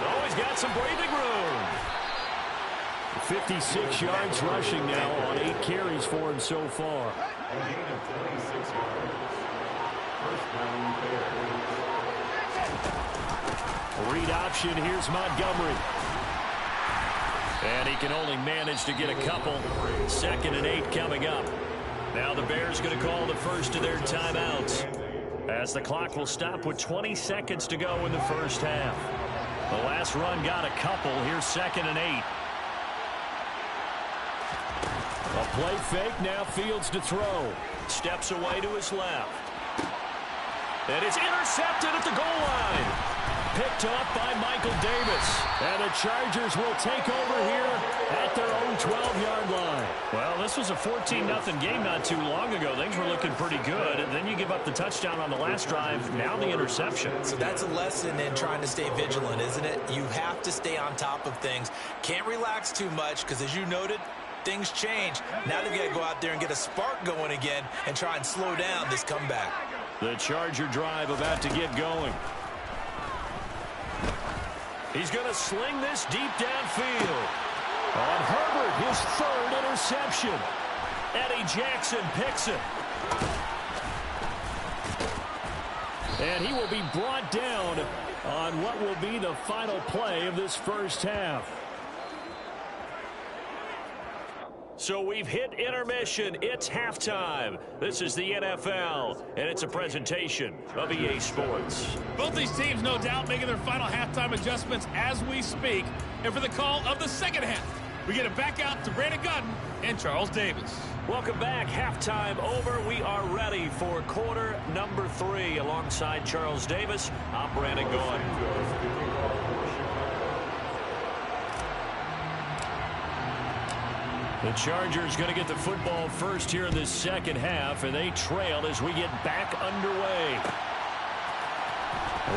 Oh, he's got some breathing room. 56 yards rushing now on 8 carries for him so far. Read option, here's Montgomery. And he can only manage to get a couple. 2nd and 8 coming up. Now the Bears going to call the first of their timeouts, as the clock will stop with 20 seconds to go in the first half. The last run got a couple. Here's 2nd and 8. A play fake, now Fields to throw. Steps away to his left. And it's intercepted at the goal line. Picked up by Michael Davis. And the Chargers will take over here at their own 12-yard line. Well, this was a 14-0 game not too long ago. Things were looking pretty good. And then you give up the touchdown on the last drive. Now the interception. So that's a lesson in trying to stay vigilant, isn't it? You have to stay on top of things. Can't relax too much because, as you noted, things change. Now they've got to go out there and get a spark going again and try and slow down this comeback. The Charger drive about to get going. He's going to sling this deep downfield. On Herbert, his 3rd interception. Eddie Jackson picks it. And he will be brought down on what will be the final play of this first half. So we've hit intermission. It's halftime. This is the NFL, and it's a presentation of EA Sports. Both these teams, no doubt, making their final halftime adjustments as we speak. And for the call of the second half, We get it back out to Brandon Gutton and Charles Davis. Welcome back. Halftime over. We are ready for quarter number 3. Alongside Charles Davis, I'm Brandon Gaudin. The Chargers going to get the football first here in this second half, and they trail as we get back underway.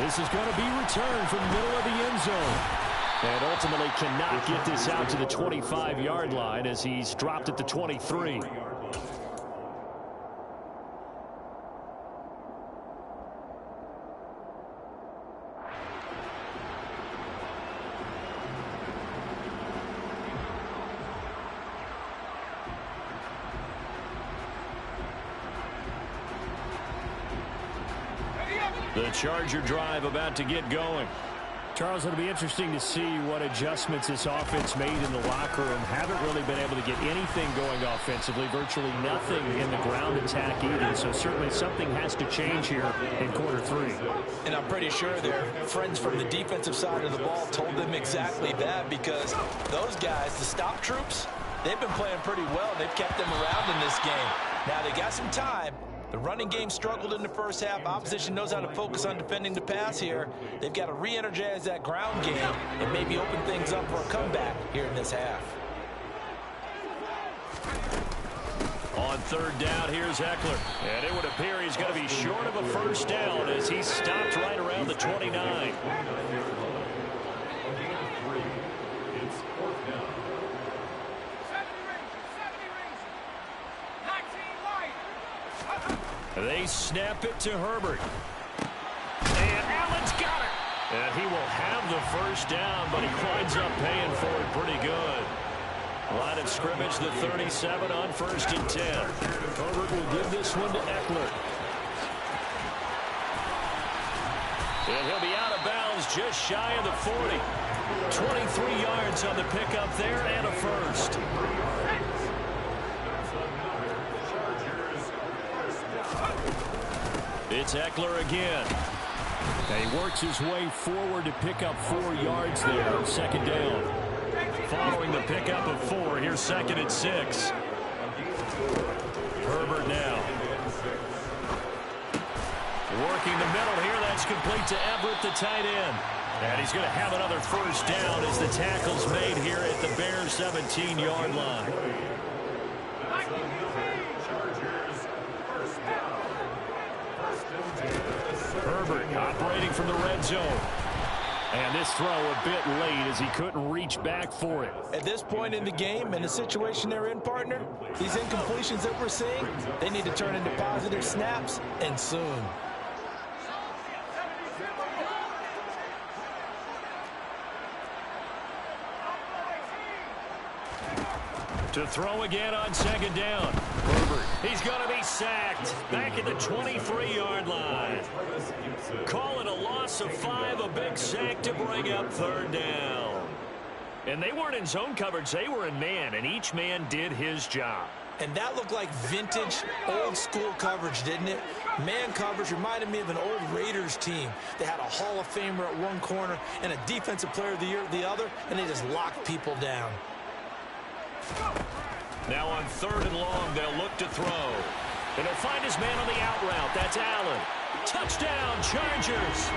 This is going to be returned from the middle of the end zone. And ultimately cannot get this out to the 25-yard line as he's dropped at the 23. The Charger drive about to get going. Charles, it'll be interesting to see what adjustments this offense made in the locker room. Haven't really been able to get anything going offensively, virtually nothing in the ground attack either. So certainly something has to change here in quarter 3. And I'm pretty sure their friends from the defensive side of the ball told them exactly that, because those guys, the stop troops, they've been playing pretty well. They've kept them around in this game. Now they got some time. The running game struggled in the first half. Opposition knows how to focus on defending the pass here. They've got to re-energize that ground game and maybe open things up for a comeback here in this half. On third down, here's Ekeler. And it would appear he's going to be short of a first down as he's stopped right around the 29. They snap it to Herbert. And Allen's got it. And he will have the first down, but he winds up paying for it pretty good. Line of scrimmage, the 37 on 1st and 10. Herbert will give this one to Ekeler. And he'll be out of bounds just shy of the 40. 23 yards on the pickup there and a first. It's Ekeler again. And he works his way forward to pick up 4 yards there on second down. Following the pickup of 4, here's 2nd and 6. Herbert now. Working the middle here. That's complete to Everett, the tight end. And he's going to have another first down as the tackle's made here at the Bears' 17-yard line. Herbert operating from the red zone. And this throw a bit late as he couldn't reach back for it. At this point in the game and the situation they're in, partner, these incompletions that we're seeing, they need to turn into positive snaps, and soon. To throw again on second down. Herbert, he's going to be sacked back at the 23-yard line. Call it a loss of 5, a big sack to bring up third down. And they weren't in zone coverage, they were in man, and each man did his job. And that looked like vintage, old-school coverage, didn't it? Man coverage reminded me of an old Raiders team. They had a Hall of Famer at one corner and a Defensive Player of the Year at the other, and they just locked people down. Now on 3rd and long, they'll look to throw. And he'll find his man on the out route. That's Allen. Touchdown, Chargers.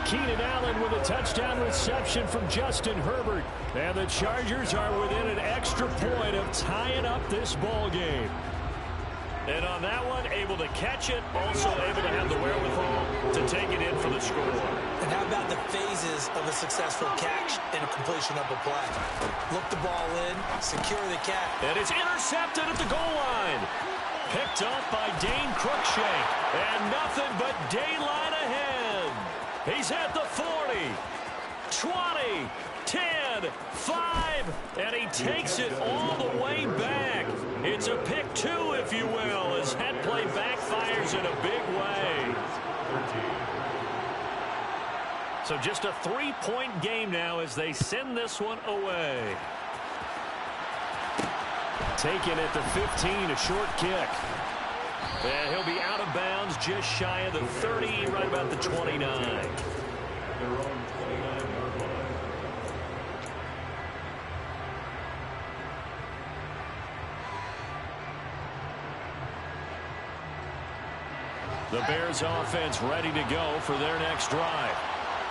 Keenan Allen with a touchdown reception from Justin Herbert. And the Chargers are within an extra point of tying up this ball game. And on that one, able to catch it, also able to have the wherewithal to take it in for the score. And how about the phases of a successful catch and a completion of a play? Look the ball in, secure the catch. And it's intercepted at the goal line. Picked up by Dane Cruikshank. And nothing but daylight ahead. He's at the 40, 20, 10, 5, and he takes it all the way back. It's a pick 2, if you will, as that play backfires in a big way. So just a 3-point game now as they send this one away. Taken at the 15, a short kick. And he'll be out of bounds just shy of the 30, right about the 29. The Bears offense ready to go for their next drive.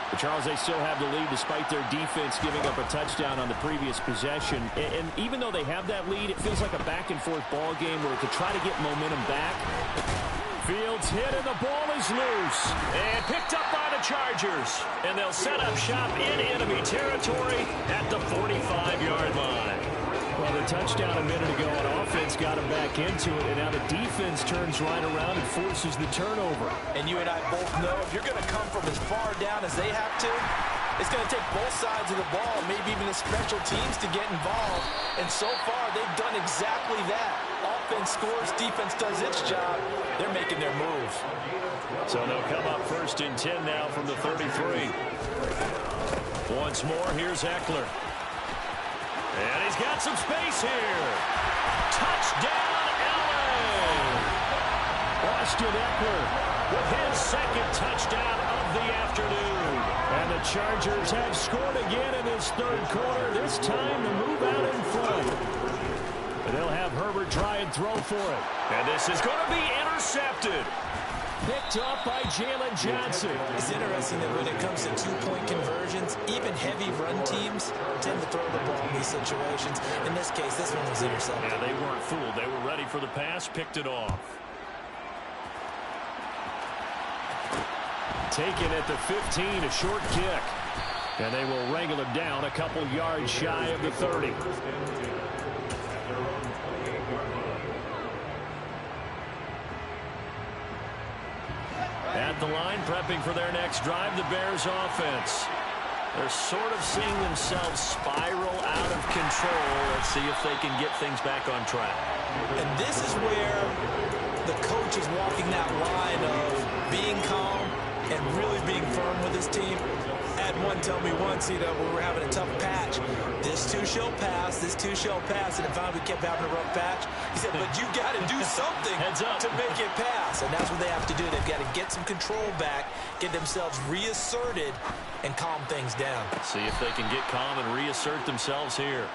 But Charles, they still have the lead despite their defense giving up a touchdown on the previous possession. And even though they have that lead, it feels like a back-and-forth ball game where to try to get momentum back. Fields hit and the ball is loose. And picked up by the Chargers. And they'll set up shop in enemy territory at the 45-yard line. Well, the touchdown a minute ago on offense got him back into it, and now the defense turns right around and forces the turnover. And you and I both know if you're going to come from as far down as they have to, it's going to take both sides of the ball, maybe even the special teams to get involved. And so far, they've done exactly that. Offense scores, defense does its job. They're making their moves. So they'll come up 1st and 10 now from the 33. Once more, here's Eckler. And he's got some space here. Touchdown, LA! Austin Eckler with his 2nd touchdown of the afternoon. And the Chargers have scored again in this 3rd quarter. This time to move out in front. And they'll have Herbert try and throw for it. And this is going to be intercepted. Picked up by Jalen Johnson. It's interesting that when it comes to two-point conversions, even heavy run teams tend to throw the ball in these situations. In this case, this one was intercepted. Yeah, they weren't fooled. They were ready for the pass, picked it off. Taken at the 15, a short kick. And they will wrangle him down a couple yards shy of the 30. At the line, prepping for their next drive, the Bears offense. They're sort of seeing themselves spiral out of control. Let's see if they can get things back on track. And this is where the coach is walking that line of being calm and really being firm with his team. Had one tell me once, we were having a tough patch. This too shall pass, this too shall pass. And if we kept having a rough patch, he said, but you got to do something to make it pass. And that's what they have to do. They've got to get some control back, get themselves reasserted, and calm things down. See if they can get calm and reassert themselves here.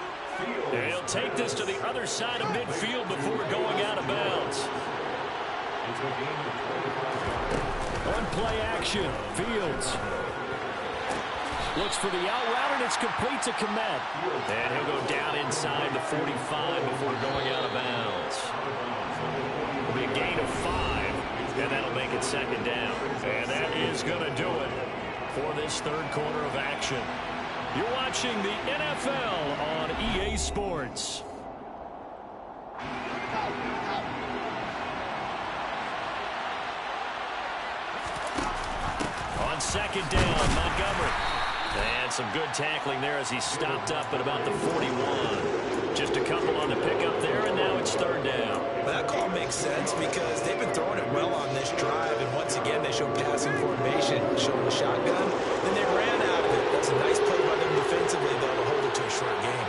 And he'll take this to the other side of midfield before going out of bounds. One play action. Fields looks for the out route, and it's complete to Kmet. And he'll go down inside the 45 before going out of bounds. It'll be a gain of 5, and that'll make it 2nd down. And that is going to do it for this 3rd quarter of action. You're watching the NFL on EA Sports. On 2nd down, Montgomery. And some good tackling there as he stopped up at about the 41. Just a couple on the pickup there, and now it's 3rd down. Well, that call makes sense because they've been throwing it well on this drive, and once again they showed passing formation, showing the shotgun, then they ran out of it. That's a nice play by them defensively, though, to hold it to a short game.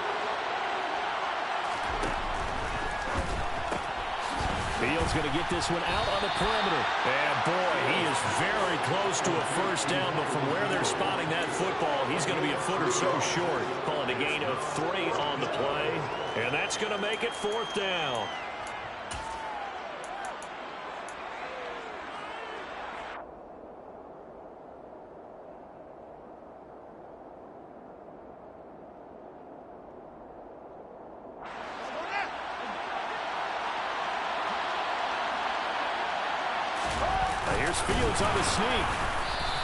Fields going to get this one out on the perimeter. And, boy, he is very close to a 1st down, but from where they're spotting that football, he's going to be a foot or so short. Calling a gain of 3 on the play. And that's going to make it 4th down. Here's Fields on the sneak.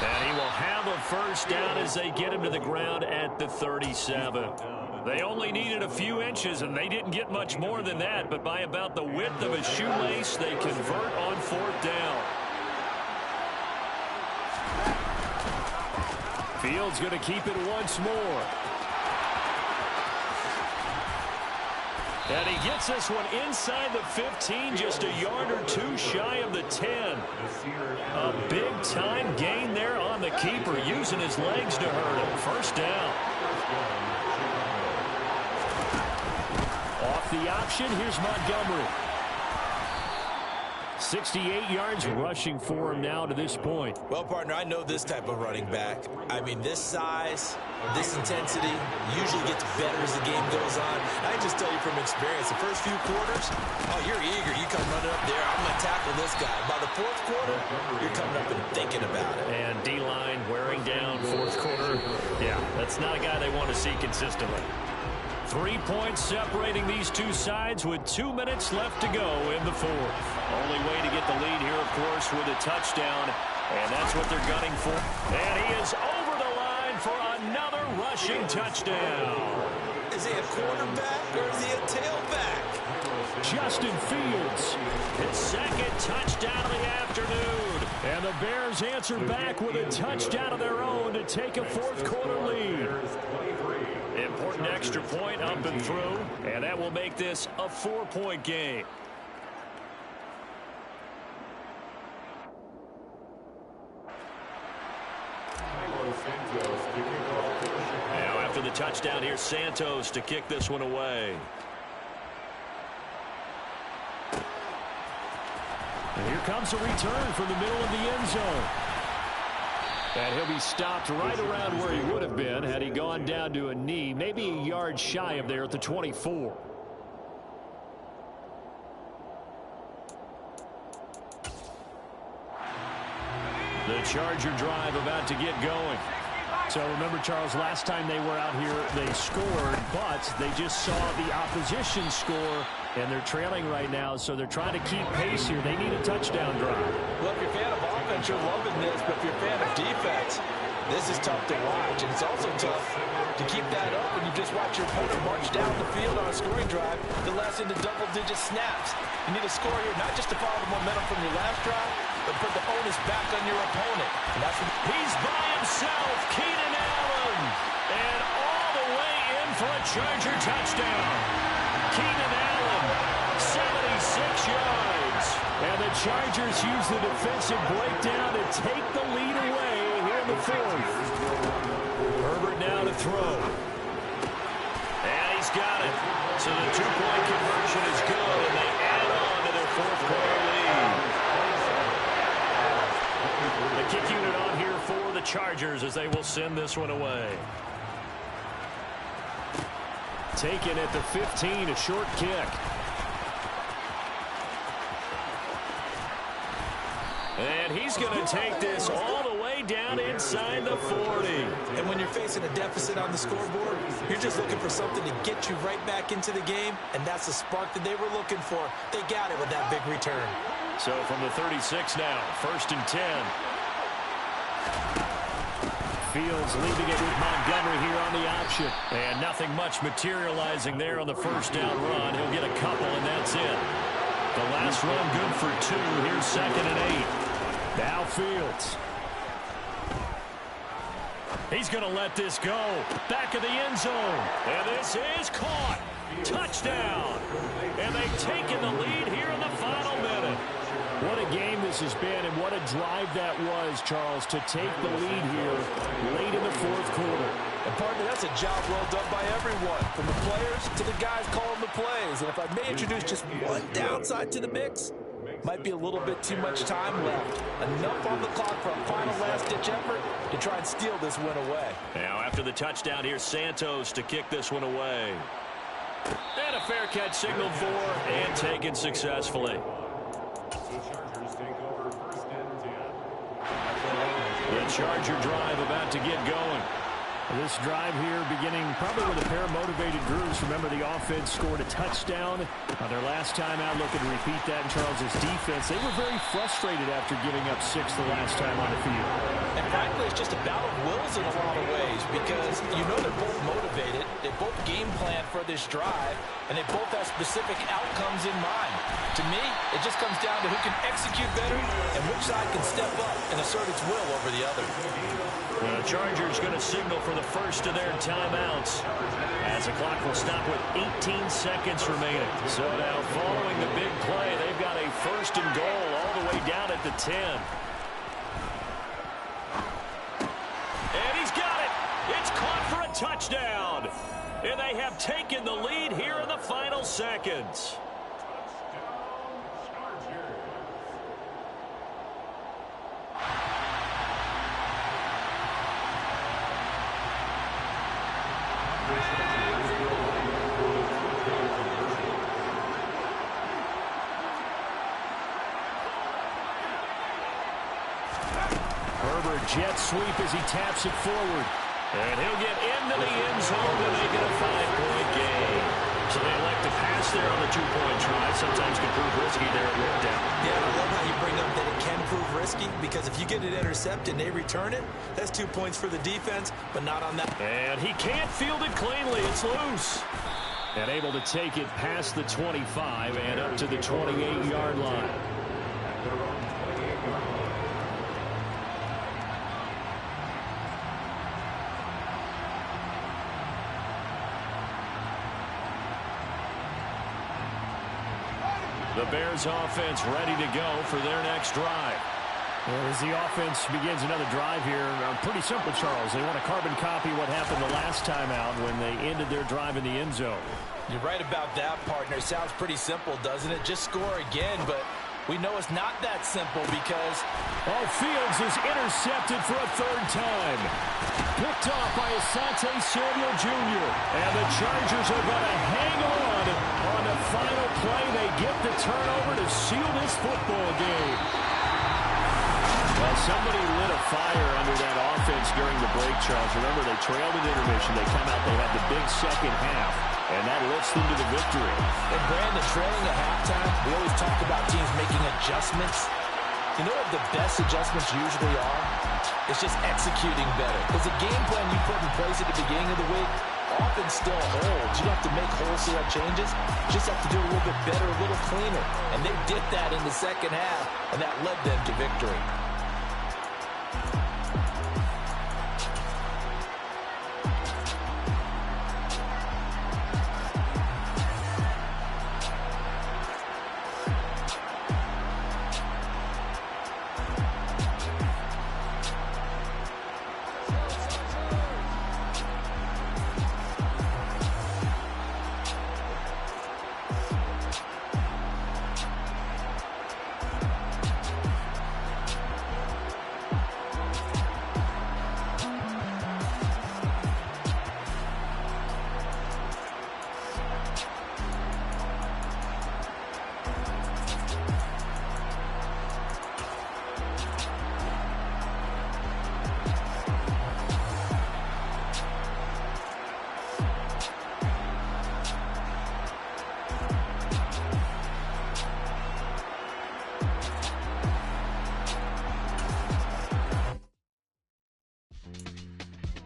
And he will have a 1st down as they get him to the ground at the 37. They only needed a few inches, and they didn't get much more than that. But by about the width of a shoelace, they convert on 4th down. Fields going to keep it once more. And he gets this one inside the 15, just a yard or 2 shy of the 10. A big-time gain there on the keeper, using his legs to hurt him. 1st down. Off the option, here's Montgomery. 68 yards rushing for him now to this point. Well, partner, I know this type of running back. I mean, this size, this intensity usually gets better as the game goes on. I can just tell you from experience, the first few quarters, oh, you're eager. You come running up there, I'm going to tackle this guy. By the fourth quarter, you're coming up and thinking about it. And D-line wearing down fourth quarter. Yeah, that's not a guy they want to see consistently. 3 points separating these two sides with 2 minutes left to go in the fourth. Only way to get the lead here, of course, with a touchdown. And that's what they're gunning for. And he is over the line for another rushing touchdown. Is he a quarterback or is he a tailback? Justin Fields, his second touchdown of the afternoon. And the Bears answer back with a touchdown of their own to take a fourth quarter lead. Important extra point up and through, and that will make this a 4-point game. Now after the touchdown, here's Santos to kick this one away. And here comes a return from the middle of the end zone. And he'll be stopped right around where he would have been had he gone down to a knee, maybe a yard shy of there at the 24. The Charger drive about to get going. So remember, Charles, last time they were out here, they scored, but they just saw the opposition score, and they're trailing right now, so they're trying to keep pace here. They need a touchdown drive. Well, if you're a fan of offense, you're loving this, but if you're a fan of defense, this is tough to watch, and it's also tough to keep that up when you just watch your opponent march down the field on a scoring drive that lasts into double-digit snaps. You need a score here, not just to follow the momentum from your last drive, but put the onus back on your opponent. And that's what he's by himself, Keenan Allen, and all the way in for a Charger touchdown. Keenan Allen, 76 yards. And the Chargers use the defensive breakdown to take the lead away here in the fourth. Herbert now to throw. And he's got it. So the two-point conversion is good, and they add on to their fourth quarter lead. The kick unit on here for the Chargers as they will send this one away. Taken at the 15, a short kick. And he's going to take this all the way down inside the 40. And when you're facing a deficit on the scoreboard, you're just looking for something to get you right back into the game, and that's the spark that they were looking for. They got it with that big return. So from the 36 now, 1st and 10. Fields leaving it with Montgomery here on the option. And nothing much materializing there on the first down run. He'll get a couple, and that's it. The last run good for 2. Here's 2nd and 8. Now Fields. He's going to let this go. Back of the end zone. And this is caught. Touchdown. And they've taken the lead here in the final minute. What a game this has been, and what a drive that was, Charles, to take the lead here late in the fourth quarter. And partner, that's a job well done by everyone, from the players to the guys calling the plays. And if I may introduce just one downside to the mix, might be a little bit too much time left. Enough on the clock for a final last-ditch effort to try and steal this win away. Now after the touchdown, here's Santos to kick this one away. And a fair catch signaled for and taken successfully. The Charger drive about to get going. This drive here beginning probably with a pair of motivated grooves. Remember, the offense scored a touchdown on their last time out. Looking to repeat that in Charles' defense. They were very frustrated after giving up 6 the last time on the field. And frankly, it's just a battle of wills in a lot of ways, because you know they're both motivated. They both game plan for this drive, and they both have specific outcomes in mind. To me, it just comes down to who can execute better and which side can step up and assert its will over the other. The Chargers going to signal for the first of their timeouts as the clock will stop with 18 seconds remaining. So now following the big play, they've got a 1st and goal all the way down at the 10. And he's got it. It's caught for a touchdown. And they have taken the lead here in the final seconds. Herbert jet sweep as he taps it forward. And he'll get into the end zone to make it a 5-point game. So they elect to pass there on the 2-point try. Sometimes can prove risky there at worked out. Yeah, I love how you bring up that it can prove risky, because if you get it intercepted and they return it, that's 2 points for the defense, but not on that. And he can't field it cleanly. It's loose. And able to take it past the 25 and up to the 28-yard line. The Bears offense ready to go for their next drive. Well, as the offense begins another drive here, pretty simple, Charles. They want to carbon copy what happened the last time out when they ended their drive in the end zone. You're right about that, partner. Sounds pretty simple, doesn't it? Just score again, but we know it's not that simple because Fields is intercepted for a third time. Picked off by Asante Samuel Jr. And the Chargers are going to hang on the final play. They get the turnover to seal this football game. Well, somebody lit a fire under that offense during the break, Charles. Remember, they trailed at intermission. They come out, they had the big second half, and that lifts them to the victory. And Brandon, trailing at halftime, we always talk about teams making adjustments. You know what the best adjustments usually are? It's just executing better. Because the game plan you put in place at the beginning of the week often still holds. You don't have to make wholesale changes. You just have to do a little bit better, a little cleaner. And they did that in the second half, and that led them to victory.